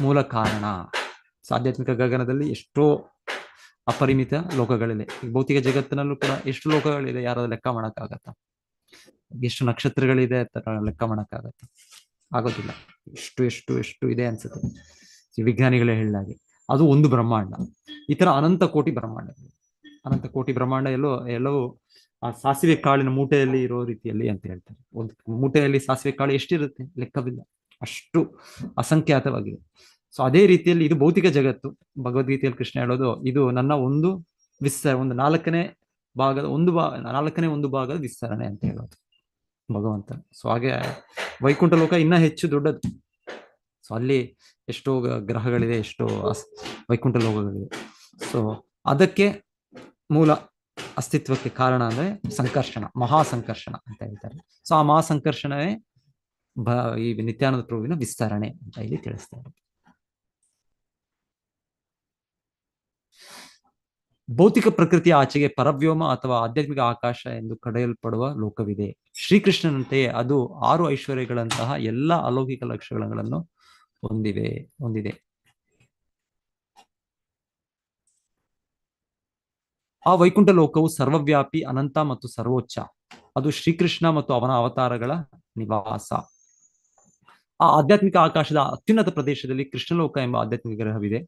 [SPEAKER 3] ಮೂಲ ಕಾರಣ. ಸೊ ಆಧ್ಯಾತ್ಮಿಕ ಗಗನದಲ್ಲಿ ಎಷ್ಟೋ ಅಪರಿಮಿತ ಲೋಕಗಳಿದೆ. ಭೌತಿಕ ಜಗತ್ತಿನಲ್ಲೂ ಕೂಡ ಎಷ್ಟು ಲೋಕಗಳಿದೆ, ಯಾರಾದ್ರೂ ಲೆಕ್ಕ ಮಾಡಕ್ಕಾಗತ್ತ? ಎಷ್ಟು ನಕ್ಷತ್ರಗಳಿದೆ ತರ ಲೆಕ್ಕ ಮಾಡಕ್ಕಾಗತ್ತ? ಆಗೋದಿಲ್ಲ. ಎಷ್ಟು ಇದೆ ಅನ್ಸುತ್ತೆ ವಿಜ್ಞಾನಿಗಳೇ ಹೇಳಿದಾಗೆ. ಅದು ಒಂದು ಬ್ರಹ್ಮಾಂಡ. ಈ ತರ ಅನಂತ ಕೋಟಿ ಬ್ರಹ್ಮಾಂಡ ಎಲ್ಲವೂ ಆ ಸಾಸಿವೆ ಕಾಳಿನ ಮೂಟೆಯಲ್ಲಿ ಇರೋ ರೀತಿಯಲ್ಲಿ ಅಂತ ಹೇಳ್ತಾರೆ. ಒಂದು ಮೂಟೆಯಲ್ಲಿ ಸಾಸಿವೆ ಕಾಳು ಎಷ್ಟಿರುತ್ತೆ, ಲೆಕ್ಕವಿಲ್ಲ, ಅಷ್ಟು ಅಸಂಖ್ಯಾತವಾಗಿದೆ. ಸೊ ಅದೇ ರೀತಿಯಲ್ಲಿ ಇದು ಭೌತಿಕ ಜಗತ್ತು. ಭಗವದ್ಗೀತೆಯಲ್ಲಿ ಕೃಷ್ಣ ಹೇಳೋದು, ಇದು ನನ್ನ ಒಂದು 4ನೇ ಭಾಗದ ವಿಸ್ತರಣೆ ಅಂತ ಹೇಳೋದು ಭಗವಂತ. ಸೊ ಹಾಗೆ ವೈಕುಂಠ ಲೋಕ ಇನ್ನ ಹೆಚ್ಚು ದೊಡ್ಡದು. ಸೊ ಅಲ್ಲಿ ಎಷ್ಟೋ ಗ್ರಹಗಳಿದೆ, ಎಷ್ಟೋ ವೈಕುಂಠ ಲೋಕಗಳಿದೆ. ಸೊ ಅದಕ್ಕೆ ಮೂಲ ಅಸ್ತಿತ್ವಕ್ಕೆ ಕಾರಣ ಅಂದ್ರೆ ಸಂಕರ್ಷಣ, ಮಹಾಸಂಕರ್ಷಣ ಅಂತ ಹೇಳ್ತಾರೆ. ಸೊ ಆ ಮಹಾಸಂಕರ್ಷಣವೇ ಈ ನಿತ್ಯಾನಂದ ಪ್ರಭುವಿನ ವಿಸ್ತರಣೆ ಅಂತ ಇಲ್ಲಿ ತಿಳಿಸ್ತಾರೆ. ಭೌತಿಕ ಪ್ರಕೃತಿಯ ಆಚೆಗೆ ಪರವ್ಯೋಮ ಅಥವಾ ಆಧ್ಯಾತ್ಮಿಕ ಆಕಾಶ ಎಂದು ಕರೆಯಲ್ಪಡುವ ಲೋಕವಿದೆ. ಶ್ರೀಕೃಷ್ಣನಂತೆಯೇ ಅದು 6 ಐಶ್ವರ್ಯಗಳಂತಹ ಎಲ್ಲ ಅಲೌಕಿಕ ಲಕ್ಷಣಗಳನ್ನು ಹೊಂದಿದೆ. ಆ ವೈಕುಂಠ ಲೋಕವು ಸರ್ವವ್ಯಾಪಿ, ಅನಂತ ಮತ್ತು ಸರ್ವೋಚ್ಚ. ಅದು ಶ್ರೀಕೃಷ್ಣ ಮತ್ತು ಅವನ ಅವತಾರಗಳ ನಿವಾಸ. ಆ ಆಧ್ಯಾತ್ಮಿಕ ಆಕಾಶದ ಅತ್ಯುನ್ನತ ಪ್ರದೇಶದಲ್ಲಿ ಕೃಷ್ಣಲೋಕ ಎಂಬ ಆಧ್ಯಾತ್ಮಿಕ ಗ್ರಹವಿದೆ.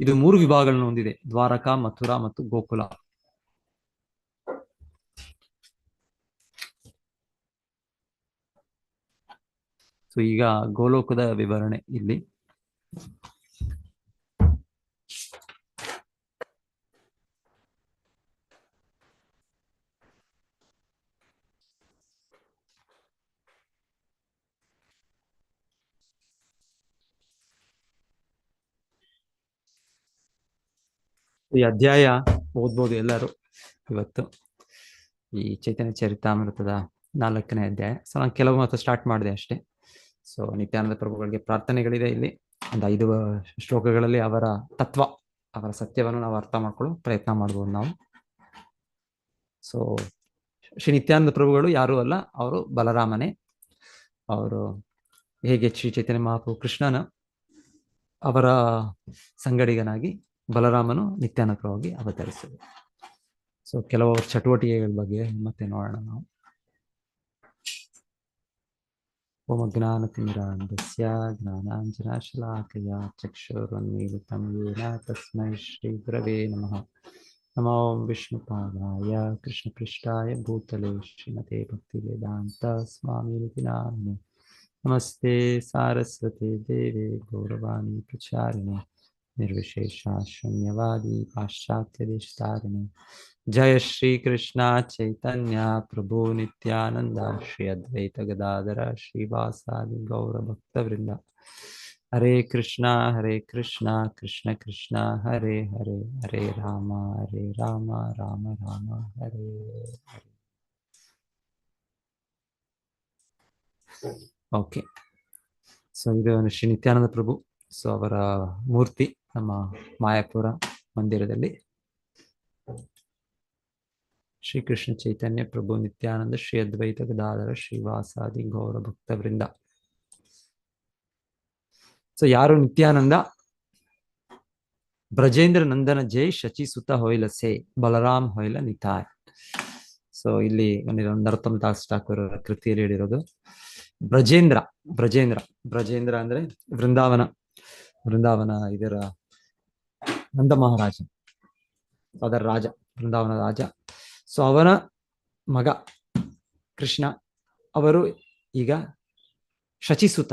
[SPEAKER 3] ಇದು 3 ವಿಭಾಗಗಳನ್ನು ಹೊಂದಿದೆ: ದ್ವಾರಕಾ, ಮಥುರಾ ಮತ್ತು ಗೋಕುಲ. ಸೊ ಈಗ ಗೋಲೋಕದ ವಿವರಣೆ ಇಲ್ಲಿ. ಈ ಅಧ್ಯಾಯ ಓದ್ಬೋದು ಎಲ್ಲರೂ ಇವತ್ತು. ಈ ಚೈತನ್ಯ ಚರಿತಾಮೃತದ 4ನೇ ಅಧ್ಯಾಯ. ಸೊ ನಾನು ಕೆಲವು ಮಾತ್ರ ಸ್ಟಾರ್ಟ್ ಮಾಡಿದೆ ಅಷ್ಟೇ. ಸೊ ನಿತ್ಯಾನಂದ ಪ್ರಭುಗಳಿಗೆ ಪ್ರಾರ್ಥನೆಗಳಿದೆ ಇಲ್ಲಿ. ಒಂದು 5 ಶ್ಲೋಕಗಳಲ್ಲಿ ಅವರ ತತ್ವ, ಅವರ ಸತ್ಯವನ್ನು ನಾವು ಅರ್ಥ ಮಾಡ್ಕೊಳ್ಳೋ ಪ್ರಯತ್ನ ಮಾಡ್ಬೋದು ನಾವು. ಸೊ ಶ್ರೀ ನಿತ್ಯಾನಂದ ಪ್ರಭುಗಳು ಯಾರೂ ಅಲ್ಲ, ಅವರು ಬಲರಾಮನೇ. ಅವರು ಹೇಗೆ ಶ್ರೀ ಚೈತನ್ಯ ಮಹಾಪ್ರಭು ಕೃಷ್ಣನ ಅವರ ಸಂಗಡಿಗನಾಗಿ ಬಲರಾಮನು ನಿತ್ಯಾನಂದ ಪ್ರಭುವಾಗಿ ಅವತರಿಸಿದರು. ಸೊ ಕೆಲವು ಚಟುವಟಿಕೆಗಳ ಬಗ್ಗೆ ಮತ್ತೆ ನೋಡೋಣ ನಾವು. ಓಂ ಅಜ್ಞಾನತಿಮಿರಾಂಧಸ್ಯ ಜ್ಞಾನಾಂಜನಶಲಾಕಯ ಚಕ್ಷುರುನ್ಮೀಲಿತಂ ಯೇನ ತಸ್ಮೈ ಶ್ರೀ ಗುರವೇ ನಮಃ. ನಮೋ ವಿಷ್ಣುಪಾದಾಯ ಕೃಷ್ಣಪೃಷ್ಠಾಯ ಭೂತಲೆ ಶ್ರೀಮತೆ ಭಕ್ತಿವೇದಾಂತ ಸ್ವಾಮಿನಿತಿ ನಾಮಿನೇ. ನಮಸ್ತೆ ಸಾರಸ್ವತಿ ದೇವೆ ಗೌರವಾಣಿ ಪ್ರಚಾರಿಣೆ ನಿರ್ವಿಶೇಷ ಶೂನ್ಯವಾದಿ ಪಾಶ್ಚಾತ್ಯ ದೇಶತಾರಿಣೆ. ಜಯ ಶ್ರೀ ಕೃಷ್ಣ ಚೈತನ್ಯ ಪ್ರಭು ನಿತ್ಯಾನಂದ ಶ್ರೀ ಅದ್ವೈತ ಗದಾಧರ ಶ್ರೀವಾಸಾದಿ ಗೌರ ಭಕ್ತವೃಂದ. ಹರೇ ಕೃಷ್ಣ ಕೃಷ್ಣ ಕೃಷ್ಣ ಹರೇ ಹರೇ, ಹರೇ ರಾಮ ರಾಮ ರಾಮ ಹರೇ ಹರೇ. ಓಕೆ, ಸೊ ಇದು ಶ್ರೀ ನಿತ್ಯಾನಂದ ಪ್ರಭು. ಸೊ ಅವರ ಮೂರ್ತಿ ನಮ್ಮ ಮಾಯಾಪುರ ಮಂದಿರದಲ್ಲಿ. ಶ್ರೀ ಕೃಷ್ಣ ಚೈತನ್ಯ ಪ್ರಭು ನಿತ್ಯಾನಂದ ಶ್ರೀ ಅದ್ವೈತ ಗದಾಧರ ಶ್ರೀವಾಸಾದಿ ಗೌರ ಭಕ್ತವೃಂದ. ಸೊ ಯಾರು ನಿತ್ಯಾನಂದ? ಬ್ರಜೇಂದ್ರ ನಂದನ ಜೈ ಶಚಿಸುತ ಹೊಯ್ಲಸೆ ಬಲರಾಮ್ ಹೊಯ್ಲ ನಿತಾಯ್. ಸೊ ಇಲ್ಲಿ ನರೋತ್ತಮ ದಾಸ್ ಠಾಕೂರ್ ಕೃತಿಯಲ್ಲಿ ಹೇಳಿರೋದು ಬ್ರಜೇಂದ್ರ. ಬ್ರಜೇಂದ್ರ ಅಂದ್ರೆ ವೃಂದಾವನ ಇದರ ನಂದ ಮಹಾರಾಜ, ಅದರ ರಾಜ, ವೃಂದಾವನ ರಾಜ. ಸೊ ಅವನ ಮಗ ಕೃಷ್ಣ, ಅವರು ಈಗ ಶಚಿಸುತ,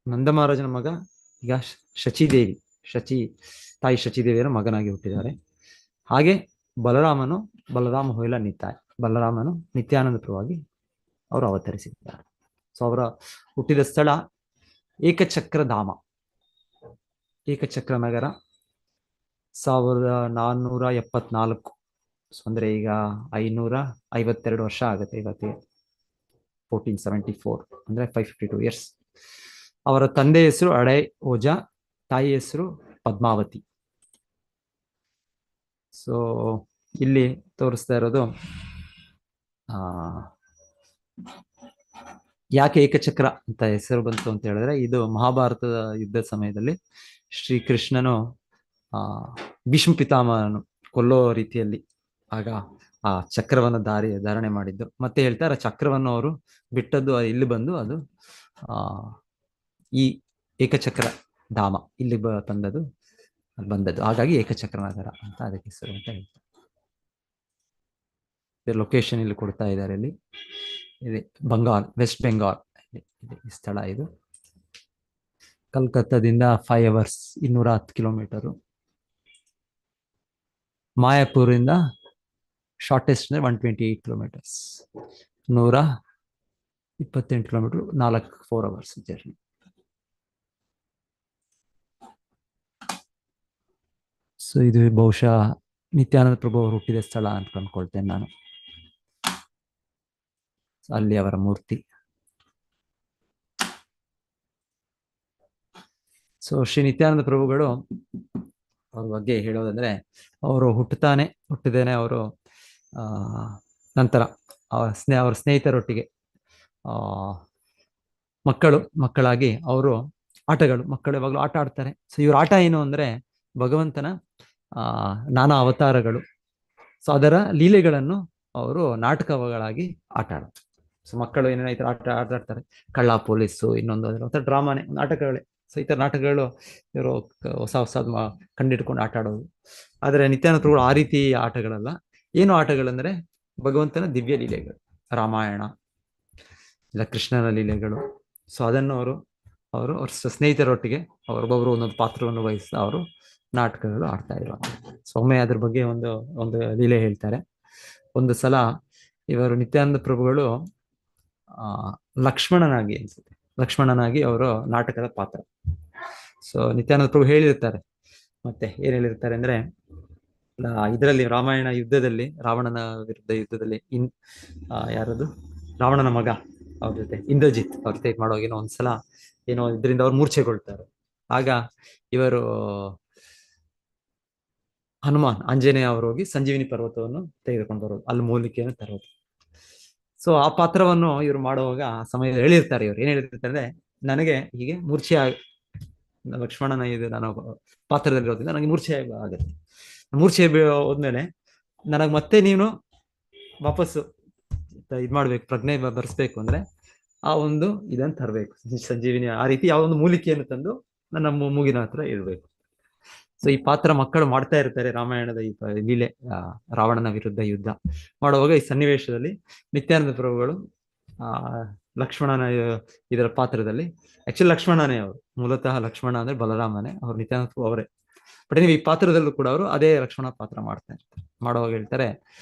[SPEAKER 3] ನಂದ ಮಹಾರಾಜನ ಮಗ ಈಗ ಶಚಿದೇವಿ, ತಾಯಿ ಶಚಿದೇವಿಯರ ಮಗನಾಗಿ ಹುಟ್ಟಿದ್ದಾರೆ. ಹಾಗೆ ಬಲರಾಮ ಹೊಯ್ಲ ನಿತಾಯ್, ಬಲರಾಮನು ನಿತ್ಯಾನಂದ ಪ್ರಭುವಾಗಿ ಅವರು ಅವತರಿಸಿದ್ದಾರೆ. ಸೊ ಅವರ ಹುಟ್ಟಿದ ಸ್ಥಳ ಏಕಚಕ್ರ ಧಾಮ, ಏಕಚಕ್ರ ನಗರ, 1474. ಸೊ ಅಂದ್ರೆ ಈಗ 552 ವರ್ಷ ಆಗುತ್ತೆ ಇವತ್ತಿಗೆ. 1474 ಅಂದ್ರೆ 552 ಇಯರ್ಸ್. ಅವರ ತಂದೆ ಹೆಸರು ಅಡೈ ಓಜಾ, ತಾಯಿ ಹೆಸರು ಪದ್ಮಾವತಿ. ಸೊ ಇಲ್ಲಿ ತೋರಿಸ್ತಾ ಇರೋದು ಯಾಕೆ ಏಕಚಕ್ರ ಅಂತ ಹೆಸರು ಬಂತು ಅಂತ ಹೇಳಿದ್ರೆ, ಇದು ಮಹಾಭಾರತದ ಯುದ್ಧದ ಸಮಯದಲ್ಲಿ ಶ್ರೀಕೃಷ್ಣನು ಭೀಷ್ಮ ಪಿತಾಮಹನು ಕೊಲ್ಲೋ ರೀತಿಯಲ್ಲಿ ಆಗ ಆ ಚಕ್ರವನ್ನು ಧಾರಣೆ ಮಾಡಿದ್ದು. ಮತ್ತೆ ಹೇಳ್ತಾರೆ, ಚಕ್ರವನ್ನು ಅವರು ಬಿಟ್ಟದ್ದು ಇಲ್ಲಿ ಬಂದು ಅದು ಈ ಏಕಚಕ್ರ ಧಾಮ ಇಲ್ಲಿ ಬಂದದ್ದು. ಹಾಗಾಗಿ ಏಕಚಕ್ರ ನಗರ ಅಂತ ಅದಕ್ಕೆ ಹೆಸರು ಅಂತ ಹೇಳ್ತಾರೆ. ಲೊಕೇಶನ್ ಇಲ್ಲಿ ಕೊಡ್ತಾ ಇದ್ದಾರೆ. ಇಲ್ಲಿ ಇದೆ ಬಂಗಾಲ್, ವೆಸ್ಟ್ ಬೆಂಗಾಲ್ ಈ ಸ್ಥಳ. ಇದು ಕಲ್ಕತ್ತಾದಿಂದ 5 hours 210 ಕಿಲೋಮೀಟರು. ಮಾಯಾಪುರಿಂದ ಶಾರ್ಟೆಸ್ಟ್ ಅಂದ್ರೆ 128 kilometres, 128 kilometre, 4 hours journey. So ಇದು ಬಹುಶಃ ನಿತ್ಯಾನಂದ ಪ್ರಭು ಅವರು ಹುಟ್ಟಿದ ಸ್ಥಳ ಅಂತ ಅನ್ಕೊಳ್ತೇನೆ ನಾನು. ಅಲ್ಲಿ ಅವರ ಮೂರ್ತಿ. ಸೊ ಶ್ರೀ ನಿತ್ಯಾನಂದ ಪ್ರಭುಗಳು ಅವ್ರ ಬಗ್ಗೆ ಹೇಳೋದಂದ್ರೆ, ಅವರು ಹುಟ್ಟಿದೇನೆ ಅವರು ನಂತರ ಅವರ ಸ್ನೇಹಿತರೊಟ್ಟಿಗೆ ಮಕ್ಕಳಾಗಿ ಅವರು ಮಕ್ಕಳು ಯಾವಾಗಲೂ ಆಟ ಆಡ್ತಾರೆ. ಸೊ ಇವ್ರ ಆಟ ಏನು ಅಂದ್ರೆ ಭಗವಂತನ ನಾನಾ ಅವತಾರಗಳು. ಸೊ ಅದರ ಲೀಲೆಗಳನ್ನು ಅವರು ನಾಟಕಗಳಾಗಿ ಆಟ ಆಡ್ತಾರೆ. ಸೊ ಮಕ್ಕಳು ಏನೇನೋ ಈ ತರ ಆಟ ಆಡ್ತಾರೆ, ಕಳ್ಳ ಪೊಲೀಸು, ಇನ್ನೊಂದು ಒಂಥರ ಡ್ರಾಮಾನೇ, ನಾಟಕಗಳೇ. ಸೊ ಈ ತರ ನಾಟಕಗಳು ಇವರು ಹೊಸದ್ ಕಂಡಿಡ್ಕೊಂಡು ಆಟ ಆಡೋದು. ಆದ್ರೆ ನಿತ್ಯಾನಂದ ಪ್ರಭುಗಳು ಆ ರೀತಿ ಆಟಗಳಲ್ಲ. ಏನು ಆಟಗಳಂದ್ರೆ ಭಗವಂತನ ದಿವ್ಯ ಲೀಲೆಗಳು, ರಾಮಾಯಣ ಇಲ್ಲ ಕೃಷ್ಣನ ಲೀಲೆಗಳು. ಸೊ ಅದನ್ನು ಅವರು ಸ್ನೇಹಿತರೊಟ್ಟಿಗೆ ಅವರೊಬ್ಬೊಬ್ರು ಒಂದೊಂದು ಪಾತ್ರವನ್ನು ವಹಿಸಿ ಅವರು ನಾಟಕಗಳು ಆಡ್ತಾ ಇರುವ. ಸೊಮ್ಮೆ ಅದ್ರ ಬಗ್ಗೆ ಒಂದು ಲೀಲೆ ಹೇಳ್ತಾರೆ. ಒಂದು ಸಲ ಇವರು ನಿತ್ಯಾನಂದ ಪ್ರಭುಗಳು ಲಕ್ಷ್ಮಣನಾಗಿ ಅವರು ನಾಟಕದ ಪಾತ್ರ. ಸೊ ನಿತ್ಯಾನಂದ ಪ್ರಭು ಹೇಳಿರ್ತಾರೆ, ಮತ್ತೆ ಏನ್ ಹೇಳಿರ್ತಾರೆ ಅಂದ್ರೆ ಇದರಲ್ಲಿ ರಾಮಾಯಣ ಯುದ್ಧದಲ್ಲಿ, ರಾವಣನ ವಿರುದ್ಧ ಯುದ್ಧದಲ್ಲಿ ಯಾರದು ರಾವಣನ ಮಗ ಅವ್ರ ಜೊತೆ ಇಂದ್ರಜಿತ್ ಅವ್ರ ಜೊತೆ ಮಾಡೋಗೇನೋ ಒಂದ್ಸಲ ಏನೋ ಇದರಿಂದ ಅವ್ರು ಮೂರ್ಛೆಗೊಳ್ತಾರೆ. ಆಗ ಇವರು ಹನುಮಾನ್ ಆಂಜನೇಯ ಅವರು ಹೋಗಿ ಸಂಜೀವಿನಿ ಪರ್ವತವನ್ನು ತೆಗೆದುಕೊಂಡು ಬರೋದು, ಅಲ್ಲಿ ಮೂಲಿಕೆಯನ್ನು ತರೋದು. ಸೊ ಆ ಪಾತ್ರವನ್ನು ಇವ್ರು ಮಾಡುವಾಗ ಆ ಸಮಯದಲ್ಲಿ ಹೇಳಿರ್ತಾರೆ, ಇವ್ರು ಏನ್ ಹೇಳಿರ್ತಾರೆ ಅಂದ್ರೆ, ನನಗೆ ಹೀಗೆ ಮೂರ್ಛೆ ಲಕ್ಷ್ಮಣನ ಇದು ನಾನು ಪಾತ್ರದಲ್ಲಿರೋದ್ರಿಂದ ನನಗೆ ಮೂರ್ಛೆ ಆಗುತ್ತೆ. ಮೂರ್ಛೆ ಹೋದ್ಮೇಲೆ ನನಗೆ ಮತ್ತೆ ನೀನು ವಾಪಸ್ಸು ಇದ್ ಮಾಡ್ಬೇಕು, ಪ್ರಜ್ಞೆ ಬರ್ಸ್ಬೇಕು ಅಂದ್ರೆ ಆ ಒಂದು ಇದನ್ನು ತರಬೇಕು, ಸಂಜೀವಿನಿ ಆ ರೀತಿ ಯಾವೊಂದು ಮೂಲಿಕೆಯನ್ನು ತಂದು ನನ್ನ ಮೂಗಿನ ಹತ್ರ ಇಡ್ಬೇಕು. ಸೊ ಈ ಪಾತ್ರ ಮಕ್ಕಳು ಮಾಡ್ತಾ ಇರ್ತಾರೆ ರಾಮಾಯಣದ ಈ ಲೀಲೆ, ರಾವಣನ ವಿರುದ್ಧ ಯುದ್ಧ ಮಾಡುವಾಗ ಈ ಸನ್ನಿವೇಶದಲ್ಲಿ ನಿತ್ಯಾನಂದ ಪ್ರಭುಗಳು ಲಕ್ಷ್ಮಣನ ಇದರ ಪಾತ್ರದಲ್ಲಿ, ಆಕ್ಚುಲಿ ಲಕ್ಷ್ಮಣನೇ ಅವರು, ಮೂಲತಃ ಲಕ್ಷ್ಮಣ ಅಂದ್ರೆ ಬಲರಾಮನೇ, ಅವ್ರು ನಿತ್ಯಾನಂದ ಪ್ರಭು ಅವರೇ. ಬಟ್ ನೀವು ಈ ಪಾತ್ರದಲ್ಲೂ ಕೂಡ ಅವರು ಅದೇ ಲಕ್ಷ್ಮಣ ಪಾತ್ರ ಮಾಡ್ತಾ ಇರ್ತಾರೆ. ಮಾಡುವಾಗ ಹೇಳ್ತಾರೆ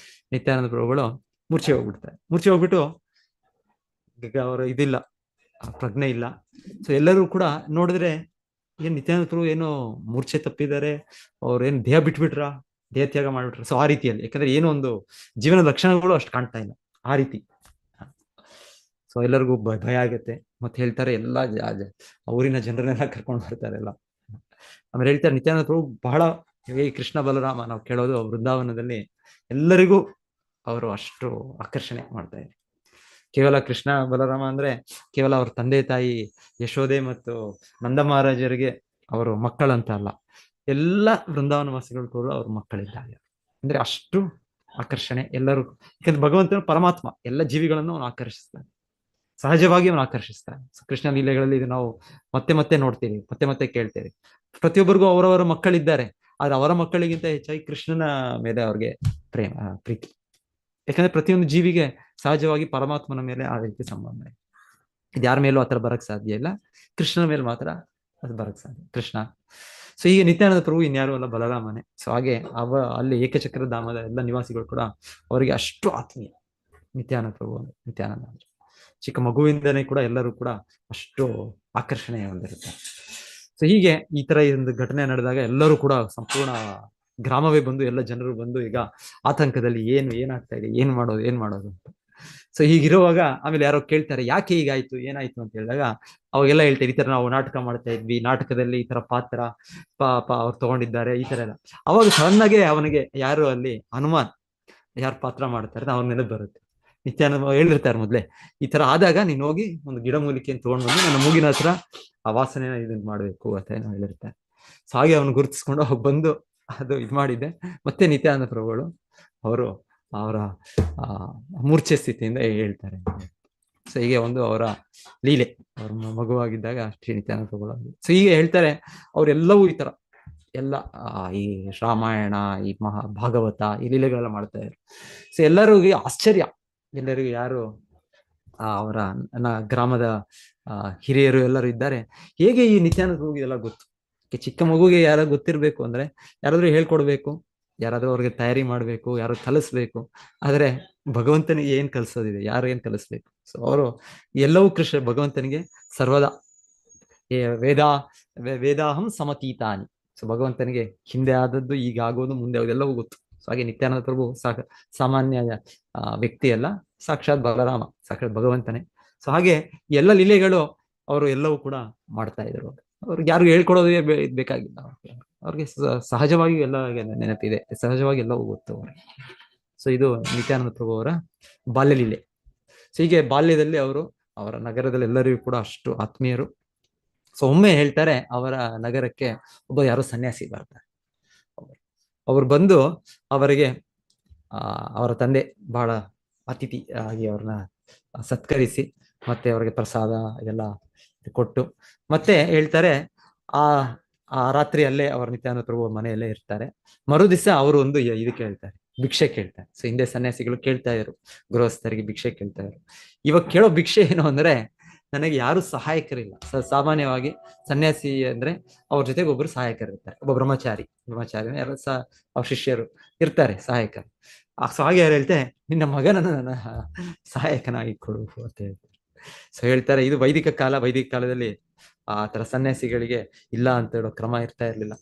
[SPEAKER 3] ನಿತ್ಯಾನಂದ ಪ್ರಭುಗಳು ಮೂರ್ಛೆ ಹೋಗ್ಬಿಡ್ತಾರೆ. ಮೂರ್ಛೆ ಹೋಗ್ಬಿಟ್ಟು ಅವರು ಇದಿಲ್ಲ, ಪ್ರಜ್ಞೆ ಇಲ್ಲ. ಸೊ ಎಲ್ಲರೂ ಕೂಡ ನೋಡಿದ್ರೆ ಏನ್ ನಿತ್ಯಾನಂದ ಪ್ರಭು ಏನು ಮೂರ್ಛೆ ತಪ್ಪಿದ್ದಾರೆ, ಅವ್ರೇನ್ ದೇಹ ಬಿಟ್ಬಿಟ್ರ, ದೇಹ ತ್ಯಾಗ ಮಾಡ್ಬಿಟ್ರ. ಸೊ ಆ ರೀತಿಯಲ್ಲಿ, ಯಾಕಂದ್ರೆ ಏನೋ ಒಂದು ಜೀವನದ ಲಕ್ಷಣಗಳು ಅಷ್ಟು ಕಾಣ್ತಾ ಇಲ್ಲ ಆ ರೀತಿ. ಸೊ ಎಲ್ಲರಿಗೂ ಭಯ ಆಗತ್ತೆ. ಮತ್ತೆ ಹೇಳ್ತಾರೆ ಎಲ್ಲ ಊರಿನ ಜನರನ್ನೆಲ್ಲ ಕರ್ಕೊಂಡು ಬರ್ತಾರೆ ಎಲ್ಲ. ಆಮೇಲೆ ಹೇಳ್ತಾರೆ ನಿತ್ಯಾನಂದ ಪ್ರಭು ಬಹಳ ಈ ಕೃಷ್ಣ ಬಲರಾಮ ನಾವು ಕೇಳೋದು ವೃಂದಾವನದಲ್ಲಿ ಎಲ್ಲರಿಗೂ ಅವರು ಅಷ್ಟು ಆಕರ್ಷಣೆ ಮಾಡ್ತಾ ಇದ್ದಾರೆ. ಕೇವಲ ಕೃಷ್ಣ ಬಲರಾಮ ಅಂದ್ರೆ ಕೇವಲ ಅವ್ರ ತಂದೆ ತಾಯಿ ಯಶೋದೆ ಮತ್ತು ನಂದ ಮಹಾರಾಜರಿಗೆ ಅವರು ಮಕ್ಕಳಂತ ಅಲ್ಲ, ಎಲ್ಲ ವೃಂದಾವನ ವಾಸಿಗಳು ಕೂಡ ಅವ್ರ ಮಕ್ಕಳಿದ್ದಾರೆ. ಅಂದ್ರೆ ಅಷ್ಟು ಆಕರ್ಷಣೆ ಎಲ್ಲರೂ. ಯಾಕಂದ್ರೆ ಭಗವಂತನ ಪರಮಾತ್ಮ ಎಲ್ಲ ಜೀವಿಗಳನ್ನು ಅವನು ಆಕರ್ಷಿಸ್ತಾನೆ, ಸಹಜವಾಗಿ ಅವನು ಆಕರ್ಷಿಸ್ತಾನೆ. ಕೃಷ್ಣ ಲೀಲೆಗಳಲ್ಲಿ ಇದು ನಾವು ಮತ್ತೆ ಮತ್ತೆ ನೋಡ್ತೀವಿ, ಮತ್ತೆ ಮತ್ತೆ ಕೇಳ್ತೇವೆ. ಪ್ರತಿಯೊಬ್ಬರಿಗೂ ಅವರವರ ಮಕ್ಕಳಿದ್ದಾರೆ, ಆದ್ರೆ ಅವರ ಮಕ್ಕಳಿಗಿಂತ ಹೆಚ್ಚಾಗಿ ಕೃಷ್ಣನ ಮೇಲೆ ಅವ್ರಿಗೆ ಪ್ರೀತಿ. ಯಾಕಂದ್ರೆ ಪ್ರತಿಯೊಂದು ಜೀವಿಗೆ ಸಹಜವಾಗಿ ಪರಮಾತ್ಮನ ಮೇಲೆ ಆ ರೀತಿ ಸಂಬಂಧ ಇದೆ. ಇದು ಯಾರ ಮೇಲೂ ಆತರ ಬರಕ್ ಸಾಧ್ಯ ಇಲ್ಲ, ಕೃಷ್ಣನ ಮೇಲೆ ಮಾತ್ರ ಅದು ಬರಕ್ ಸಾಧ್ಯ, ಕೃಷ್ಣ. ಸೊ ಈಗ ನಿತ್ಯಾನಂದ ಪ್ರಭು ಇನ್ಯಾರು ಅಲ್ಲ, ಬಲರಾಮನೇ. ಸೊ ಹಾಗೆ ಅಲ್ಲಿ ಏಕಚಕ್ರ ಧಾಮದ ಎಲ್ಲ ನಿವಾಸಿಗಳು ಕೂಡ ಅವರಿಗೆ ಅಷ್ಟು ಆತ್ಮೀಯ ನಿತ್ಯಾನಂದ ಪ್ರಭು. ನಿತ್ಯಾನಂದ ಚಿಕ್ಕ ಮಗುವಿಂದನೇ ಕೂಡ ಎಲ್ಲರೂ ಕೂಡ ಅಷ್ಟು ಆಕರ್ಷಣೆ ಹೊಂದಿರುತ್ತಾರೆ. ಸೊ ಹೀಗೆ ಈ ತರ ಒಂದು ಘಟನೆ ನಡೆದಾಗ ಎಲ್ಲರೂ ಕೂಡ ಸಂಪೂರ್ಣ ಗ್ರಾಮವೇ ಬಂದು, ಎಲ್ಲ ಜನರು ಬಂದು ಈಗ ಆತಂಕದಲ್ಲಿ ಏನಾಗ್ತಾ ಇದೆ, ಏನ್ ಮಾಡೋದು ಅಂತ. ಸೊ ಹೀಗಿರುವಾಗ ಆಮೇಲೆ ಯಾರೋ ಕೇಳ್ತಾರೆ ಯಾಕೆ ಹೀಗಾಯ್ತು, ಏನಾಯ್ತು ಅಂತ ಹೇಳಿದಾಗ ಅವಾಗೆಲ್ಲ ಹೇಳ್ತಾರೆ, ಈ ತರ ನಾವು ನಾಟಕ ಮಾಡ್ತಾ ಇದ್ವಿ, ನಾಟಕದಲ್ಲಿ ಈ ತರ ಪಾತ್ರ ಅವ್ರು ತಗೊಂಡಿದ್ದಾರೆ, ಈ ತರ ಎಲ್ಲ. ಅವಾಗ ಸಣ್ಣಗೆ ಅವನಿಗೆ ಯಾರು ಅಲ್ಲಿ ಹನುಮಾನ್ ಯಾರು ಪಾತ್ರ ಮಾಡ್ತಾರೆ ಅವ್ರ ನೆನಪು ಬರುತ್ತೆ. ನಿತ್ಯಾನಂದ ಹೇಳಿರ್ತಾರೆ ಮೊದ್ಲೇ, ಈ ತರ ಆದಾಗ ನೀನ್ ಹೋಗಿ ಒಂದು ಗಿಡಮೂಲಿಕೆಯನ್ನು ತಗೊಂಡು ಬಂದು ನನ್ನ ಮೂಗಿನ ಹತ್ರ ಆ ವಾಸನೆ ಇದನ್ನ ಮಾಡ್ಬೇಕು ಅಂತ ಏನೋ ಹೇಳಿರ್ತಾರೆ. ಸೊ ಹಾಗೆ ಅವನು ಗುರುತಿಸ್ಕೊಂಡು ಬಂದು ಅದು ಇದ್ ಮಾಡಿದ್ದೆ. ಮತ್ತೆ ನಿತ್ಯಾನಂದ ಪ್ರಭುಗಳು ಅವರು ಅವರ ಮೂರ್ಛೆ ಸ್ಥಿತಿಯಿಂದ ಹೇಳ್ತಾರೆ. ಸೊ ಹೀಗೆ ಒಂದು ಅವರ ಲೀಲೆ, ಅವ್ರ ಮಗುವಾಗಿದ್ದಾಗ ಶ್ರೀ ನಿತ್ಯಾನಂದ ಪ್ರಭುಗಳು. ಸೊ ಹೀಗೆ ಹೇಳ್ತಾರೆ ಅವರೆಲ್ಲವೂ ಈ ತರ ಎಲ್ಲ ಈ ರಾಮಾಯಣ, ಈ ಭಾಗವತ, ಈ ಲೀಲೆಗಳೆಲ್ಲ ಮಾಡ್ತಾ ಇದ್ರು. ಸೊ ಎಲ್ಲರಿಗೂ ಆಶ್ಚರ್ಯ, ಎಲ್ಲರಿಗೂ ಯಾರು ಅವರ ಗ್ರಾಮದ ಹಿರಿಯರು ಎಲ್ಲರೂ ಇದ್ದಾರೆ, ಹೇಗೆ ಈ ನಿತ್ಯಾನಂದ ಪ್ರಭುಗೆ ಎಲ್ಲ ಗೊತ್ತು. ಚಿಕ್ಕ ಮಗುಗೆ ಯಾರಾದ್ರು ಗೊತ್ತಿರ್ಬೇಕು ಅಂದ್ರೆ ಯಾರಾದ್ರೂ ಹೇಳ್ಕೊಡ್ಬೇಕು, ಯಾರಾದ್ರೂ ಅವ್ರಿಗೆ ತಯಾರಿ ಮಾಡ್ಬೇಕು, ಯಾರು ಕಲಿಸ್ಬೇಕು. ಆದ್ರೆ ಭಗವಂತನಿಗೆ ಏನ್ ಕಲಿಸೋದಿದೆ, ಯಾರು ಏನ್ ಕಲಿಸ್ಬೇಕು. ಸೊ ಅವರು ಎಲ್ಲವೂ ಭಗವಂತನಿಗೆ ಸರ್ವದಾ ವೇದಾಹಂ ಸಮತೀತಾನಿ. ಸೊ ಭಗವಂತನಿಗೆ ಹಿಂದೆ ಆದದ್ದು, ಈಗ ಆಗೋದು, ಮುಂದೆ ಆಗೋದೆಲ್ಲವೂ ಗೊತ್ತು. ಸೊ ಹಾಗೆ ನಿತ್ಯಾನಂದ ಪ್ರಭು ಸಾಮಾನ್ಯ ವ್ಯಕ್ತಿ ಅಲ್ಲ, ಸಾಕ್ಷಾತ್ ಬಲರಾಮ, ಸಾಕ್ಷಾತ್ ಭಗವಂತನೇ. ಸೊ ಹಾಗೆ ಎಲ್ಲ ಲೀಲೆಗಳು ಅವರು ಎಲ್ಲವೂ ಕೂಡ ಮಾಡ್ತಾ ಇದ್ರು. ಅವ್ರಿಗೆ ಯಾರು ಹೇಳ್ಕೊಡೋದೇ ಬೇಕಾಗಿಲ್ಲ, ಅವ್ರಿಗೆ ಸಹಜವಾಗಿ ಎಲ್ಲ ನೆನಪಿದೆ, ಸಹಜವಾಗಿ ಎಲ್ಲವೂ ಗೊತ್ತು ಅವ್ರಿಗೆ. ಸೊ ಇದು ನಿತ್ಯಾನಂದ ಪ್ರಭು ಅವರ ಬಾಲ್ಯ ಲೀಲೆ. ಸೊ ಹೀಗೆ ಬಾಲ್ಯದಲ್ಲಿ ಅವರ ನಗರದಲ್ಲಿ ಎಲ್ಲರಿಗೂ ಕೂಡ ಅಷ್ಟು ಆತ್ಮೀಯರು. ಸೊ ಒಮ್ಮೆ ಹೇಳ್ತಾರೆ ಅವರ ನಗರಕ್ಕೆ ಯಾರೋ ಸನ್ಯಾಸಿ ಬರ್ತಾರೆ. ಅವ್ರು ಬಂದು ಅವರಿಗೆ ಅವರ ತಂದೆ ಬಹಳ ಅತಿಥಿ ಆಗಿ ಅವ್ರನ್ನ ಸತ್ಕರಿಸಿ ಮತ್ತೆ ಅವ್ರಿಗೆ ಪ್ರಸಾದ ಇದೆಲ್ಲ ಕೊಟ್ಟು ಮತ್ತೆ ಹೇಳ್ತಾರೆ ಆ ರಾತ್ರಿ ಅಲ್ಲೇ ಅವ್ರ ನಿತ್ಯಾನಂದ ಪ್ರಭು ಮನೆಯಲ್ಲೇ ಇರ್ತಾರೆ. ಮರು ದಿವಸ ಅವರು ಒಂದು ಇದು ಕೇಳ್ತಾರೆ, ಭಿಕ್ಷೆ ಕೇಳ್ತಾರೆ. ಸೊ ಹಿಂದೆ ಸನ್ಯಾಸಿಗಳು ಕೇಳ್ತಾ ಇದ್ರು, ಗೃಹಸ್ಥರಿಗೆ ಭಿಕ್ಷೆ ಕೇಳ್ತಾ ಇದ್ರು. ಇವಾಗ ಕೇಳೋ ಭಿಕ್ಷೆ ಏನು ಅಂದ್ರೆ, ನನಗೆ ಯಾರು ಸಹಾಯಕರಿಲ್ಲ. ಸಾಮಾನ್ಯವಾಗಿ ಸನ್ಯಾಸಿ ಅಂದ್ರೆ ಅವ್ರ ಜೊತೆಗೆ ಒಬ್ರು ಸಹಾಯಕರಿರ್ತಾರೆ, ಒಬ್ಬ ಬ್ರಹ್ಮಚಾರಿ ಯಾರು ಅವ್ರ ಶಿಷ್ಯರು ಇರ್ತಾರೆ ಸಹಾಯಕರು. ಸೊ ಹಾಗೆ ಯಾರು ಹೇಳ್ತಾರೆ, ನಿನ್ನ ಮಗನನ್ನು ನನ್ನ ಸಹಾಯಕನಾಗಿ ಕೊಡು ಅಂತ ಹೇಳ್ತಾರೆ. ಸೊ ಹೇಳ್ತಾರೆ ಇದು ವೈದಿಕ ಕಾಲದಲ್ಲಿ ಆ ತರ ಸನ್ಯಾಸಿಗಳಿಗೆ ಇಲ್ಲ ಅಂತ ಹೇಳೋ ಕ್ರಮ ಇರ್ತಾ ಇರ್ಲಿಲ್ಲ.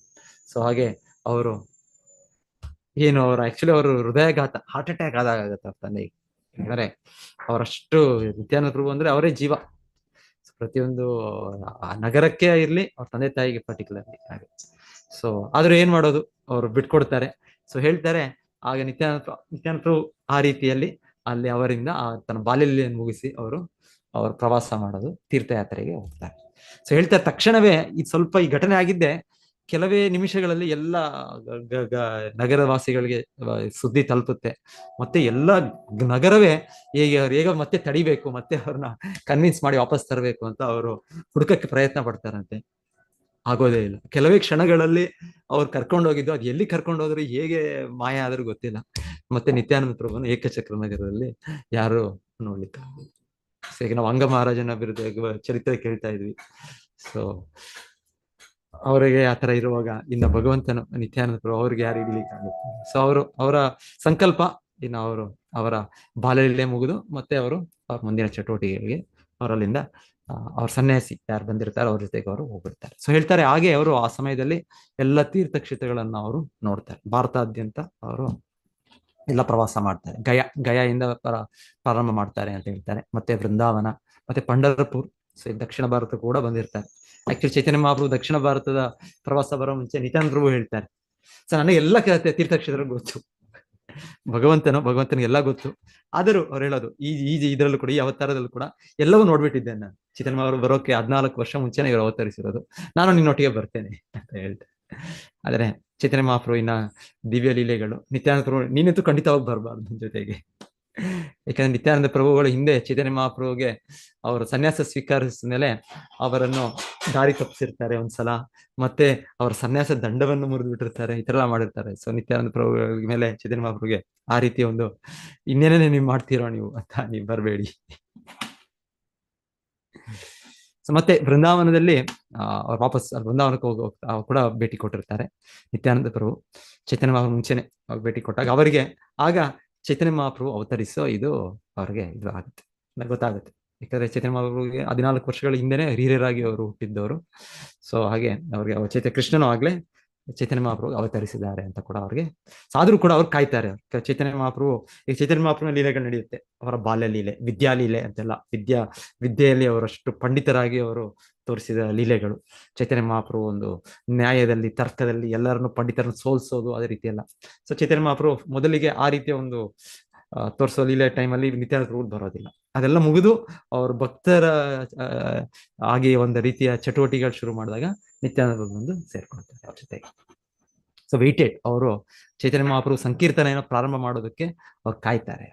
[SPEAKER 3] ಸೊ ಹಾಗೆ ಅವರು ಏನು ಅವ್ರು ಆಕ್ಚುಲಿ ಅವರು ಹೃದಯಾಘಾತ, ಹಾರ್ಟ್ ಅಟ್ಯಾಕ್ ಆದಾಗತ್ತೆ ಅವ್ರ ತಂದೆಗೆ. ಯಾಕಂದ್ರೆ ಅವರಷ್ಟು ನಿತ್ಯಾನಂದ ಪ್ರಭು ಅಂದ್ರೆ ಅವರೇ ಜೀವ. ಪ್ರತಿಯೊಂದು ಆ ನಗರಕ್ಕೆ ಇರ್ಲಿ, ಅವ್ರ ತಂದೆ ತಾಯಿಗೆ ಪರ್ಟಿಕ್ಯುಲರ್ಲಿ ಹಾಗೆ. ಸೊ ಆದ್ರೂ ಏನ್ ಮಾಡೋದು, ಅವ್ರು ಬಿಟ್ಕೊಡ್ತಾರೆ. ಸೊ ಹೇಳ್ತಾರೆ, ಆಗ ನಿತ್ಯಾನಂದ ಪ್ರಭು ಆ ರೀತಿಯಲ್ಲಿ ಅಲ್ಲಿ ಅವರಿಂದ ತನ್ನ ಬಾಲ್ಯವನ್ನು ಮುಗಿಸಿ ಅವರು ಪ್ರವಾಸ ಮಾಡೋದು, ತೀರ್ಥಯಾತ್ರೆಗೆ ಹೋಗ್ತಾರೆ. ಸೊ ಹೇಳ್ತಾರೆ, ತಕ್ಷಣವೇ ಸ್ವಲ್ಪ ಈ ಘಟನೆ ಆಗಿದ್ದೆ ಕೆಲವೇ ನಿಮಿಷಗಳಲ್ಲಿ ಎಲ್ಲ ನಗರವಾಸಿಗಳಿಗೆ ಸುದ್ದಿ ತಲುಪುತ್ತೆ. ಮತ್ತೆ ಎಲ್ಲ ನಗರವೇ ಹೇಗ ಮತ್ತೆ ತಡಿಬೇಕು, ಮತ್ತೆ ಅವ್ರನ್ನ ಕನ್ವಿನ್ಸ್ ಮಾಡಿ ವಾಪಸ್ ತರಬೇಕು ಅಂತ ಅವರು ಹುಡುಕಕ್ಕೆ ಪ್ರಯತ್ನ ಪಡ್ತಾರಂತೆ. ಆಗೋದೇ ಇಲ್ಲ. ಕೆಲವೇ ಕ್ಷಣಗಳಲ್ಲಿ ಅವ್ರು ಕರ್ಕೊಂಡೋಗಿದ್ದು, ಅದು ಎಲ್ಲಿ ಕರ್ಕೊಂಡೋದ್ರು, ಹೇಗೆ ಮಾಯ ಆದ್ರೂ ಗೊತ್ತಿಲ್ಲ. ಮತ್ತೆ ನಿತ್ಯಾನಂದ ಪ್ರಭುವನ್ನು ಏಕಚಕ್ರ ನಗರದಲ್ಲಿ ಯಾರು ನೋಡ್ಲಿಕ್ಕೆ. ಈಗ ನಾವು ಅಂಗ ಮಹಾರಾಜನ ವಿರುದ್ಧ ಚರಿತ್ರೆ ಕೇಳ್ತಾ ಇದ್ವಿ. ಸೊ ಅವರಿಗೆ ಆತರ ಇರುವಾಗ ಇನ್ನು ಭಗವಂತನು ನಿತ್ಯಾನಂದ ಪ್ರಭು ಅವ್ರಿಗೆ ಯಾರು ಹಿಡಿಲಿಕ್ಕೆ ಆಗುತ್ತೆ. ಸೊ ಅವರ ಸಂಕಲ್ಪ ಇನ್ನು ಅವರ ಬಾಲ್ಯದಲ್ಲೇ ಮುಗಿದು ಮತ್ತೆ ಅವ್ರ ಮುಂದಿನ ಚಟುವಟಿಕೆಗಳಿಗೆ ಅವರಲ್ಲಿಂದ ಅವ್ರ ಸನ್ಯಾಸಿ ಯಾರು ಬಂದಿರ್ತಾರೆ ಅವ್ರ ಜೊತೆಗೆ ಅವರು ಹೋಗ್ಬಿಡ್ತಾರೆ. ಸೊ ಹೇಳ್ತಾರೆ, ಹಾಗೆ ಅವರು ಆ ಸಮಯದಲ್ಲಿ ಎಲ್ಲ ತೀರ್ಥಕ್ಷೇತ್ರಗಳನ್ನ ಅವರು ನೋಡ್ತಾರೆ. ಭಾರತಾದ್ಯಂತ ಅವರು ಎಲ್ಲ ಪ್ರವಾಸ ಮಾಡ್ತಾರೆ. ಗಯಾದಿಂದ ಪ್ರಾರಂಭ ಮಾಡ್ತಾರೆ ಅಂತ ಹೇಳ್ತಾರೆ. ಮತ್ತೆ ವೃಂದಾವನ, ಮತ್ತೆ ಪಂಢರಪುರ್, ಸೊ ದಕ್ಷಿಣ ಭಾರತ ಕೂಡ ಬಂದಿರ್ತಾರೆ. ಆಕ್ಚುಲಿ ಚೈತನ್ಯ ಮಹಾಪ್ರಭು ದಕ್ಷಿಣ ಭಾರತದ ಪ್ರವಾಸ ಬರೋ ಮುಂಚೆ ನಿತ್ಯಾನಂದ ಪ್ರಭು ಹೇಳ್ತಾರೆ, ಸೊ ನನಗೆ ಎಲ್ಲ ತೀರ್ಥಕ್ಷೇತ್ರ ಗೊತ್ತು, ಭಗವಂತನಿಗೆ ಎಲ್ಲ ಗೊತ್ತು. ಆದರೂ ಅವ್ರು ಹೇಳೋದು, ಈ ಇದರಲ್ಲೂ ಕೂಡ, ಈ ಅವತಾರದಲ್ಲೂ ಕೂಡ ಎಲ್ಲವೂ ನೋಡ್ಬಿಟ್ಟಿದ್ದೇನೆ ನಾನು. ಚೈತನ್ಯ ಮಹಾಪ್ರಭು ಬರೋಕೆ 14 ವರ್ಷ ಮುಂಚೆನೆ ಇವರು ಅವತರಿಸಿರೋದು, ನಾನು ನಿನ್ನೊಟ್ಟಿಗೆ ಬರ್ತೇನೆ ಅಂತ ಹೇಳ್ತಾರೆ. ಆದ್ರೆ ಚೈತನ್ಯ ಮಹಾಪ್ರಭು ಇನ್ನ ದಿವ್ಯ ಲೀಲೆಗಳು, ನಿತ್ಯಾನಂದ ಪ್ರಭು ನೀನಂತೂ ಖಂಡಿತವಾಗಿ ಬರಬಾರ್ದು ನನ್ನ ಜೊತೆಗೆ. ಯಾಕಂದ್ರೆ ನಿತ್ಯಾನಂದ ಪ್ರಭುಗಳು ಹಿಂದೆ ಚೈತನ್ಯ ಮಹಾಪ್ರಭುಗೆ ಅವರು ಸನ್ಯಾಸ ಸ್ವೀಕರಿಸಿದ ಮೇಲೆ ಅವರನ್ನು ದಾರಿ ತಪ್ಪಿಸಿರ್ತಾರೆ ಒಂದ್ಸಲ. ಮತ್ತೆ ಅವರ ಸನ್ಯಾಸ ದಂಡವನ್ನು ಮುರಿದು ಬಿಟ್ಟಿರ್ತಾರೆ, ಈ ತರ ಎಲ್ಲ ಮಾಡಿರ್ತಾರೆ. ಸೊ ನಿತ್ಯಾನಂದ ಪ್ರಭು ಮೇಲೆ ಚೈತನ್ಯ ಮಹಾಪ್ರಭುಗೆ ಆ ರೀತಿ ಒಂದು, ಇನ್ನೇನೇ ನೀವು ಮಾಡ್ತೀರೋ ನೀವು ಅಂತ, ನೀವು ಬರಬೇಡಿ. ಸೊ ಮತ್ತೆ ವೃಂದಾವನದಲ್ಲಿ ಅವ್ರು ವಾಪಸ್ ವೃಂದಾವನಕ್ಕೆ ಕೂಡ ಭೇಟಿ ಕೊಟ್ಟಿರ್ತಾರೆ ನಿತ್ಯಾನಂದ ಪ್ರಭು. ಚೈತನ್ಯ ಮಹಾಪ್ರಭು ಮುಂಚೆನೆ ಭೇಟಿ ಕೊಟ್ಟಾಗ ಅವರಿಗೆ ಆಗ ಚೈತನ್ಯ ಮಹಾಪ್ರಭು ಅವತರಿಸೋ ಇದು ಅವ್ರಿಗೆ ಇದು ಆಗುತ್ತೆ, ಗೊತ್ತಾಗುತ್ತೆ. ಯಾಕಂದ್ರೆ ಚೈತನ್ಯ ಮಹಾಪ್ರಭುಗೆ 14 ವರ್ಷಗಳ ಹಿಂದೆನೆ ಹಿರಿಯರಾಗಿ ಅವರು ಹುಟ್ಟಿದ್ದವರು. ಸೊ ಹಾಗೆ ಅವ್ರಿಗೆ ಕೃಷ್ಣನು ಆಗ್ಲೇ ಚೈತನ್ಯ ಮಹಾಪ್ರಭು ಅವತರಿಸಿದ್ದಾರೆ ಅಂತ ಕೂಡ ಅವ್ರಿಗೆ. ಆದ್ರೂ ಕೂಡ ಅವ್ರು ಕಾಯ್ತಾರೆ. ಚೈತನ್ಯ ಮಹಾಪ್ರಭು, ಈಗ ಚೈತನ್ಯ ಮಹಾಪ್ರಭು ಲೀಲೆಗಳು ನಡೆಯುತ್ತೆ, ಅವರ ಬಾಲ್ಯ ಲೀಲೆ, ವಿದ್ಯಾಲೀಲೆ ಅಂತೆಲ್ಲ, ವಿದ್ಯೆಯಲ್ಲಿ ಅವರಷ್ಟು ಪಂಡಿತರಾಗಿ ಅವರು ತೋರಿಸಿದ ಲೀಲೆಗಳು. ಚೈತನ್ಯ ಮಹಾಪ್ರಭು ಒಂದು ನ್ಯಾಯದಲ್ಲಿ, ತರ್ಕದಲ್ಲಿ ಎಲ್ಲರನ್ನು ಪಂಡಿತರನ್ನು ಸೋಲ್ಸೋದು, ಅದೇ ರೀತಿ ಎಲ್ಲ. ಸೊ ಚೈತನ್ಯ ಮಹಾಪ್ರಭು ಮೊದಲಿಗೆ ಆ ರೀತಿಯ ಒಂದು ತೋರಿಸೋ ಲೀಲೆ ಟೈಮಲ್ಲಿ ನಿತ್ಯಾನಂದ ಪ್ರಭು ಬರೋದಿಲ್ಲ. ಅದೆಲ್ಲ ಮುಗಿದು ಅವರು ಭಕ್ತರ ಆಗಿ ಒಂದು ರೀತಿಯ ಚಟುವಟಿಕೆಗಳು ಶುರು ಮಾಡಿದಾಗ ನಿತ್ಯಾನಂದ ಪ್ರಭು ಬಂದು ಸೇರ್ಕೊಳ್ತಾರೆ ಅವ್ರ ಜೊತೆಗೆ. ಸೊ ವೆಯ್ಟೆಡ್, ಅವರು ಚೈತನ್ಯ ಮಹಾಪ್ರಭು ಸಂಕೀರ್ತನೆಯನ್ನು ಪ್ರಾರಂಭ ಮಾಡೋದಕ್ಕೆ ಅವ್ರು ಕಾಯ್ತಾರೆ.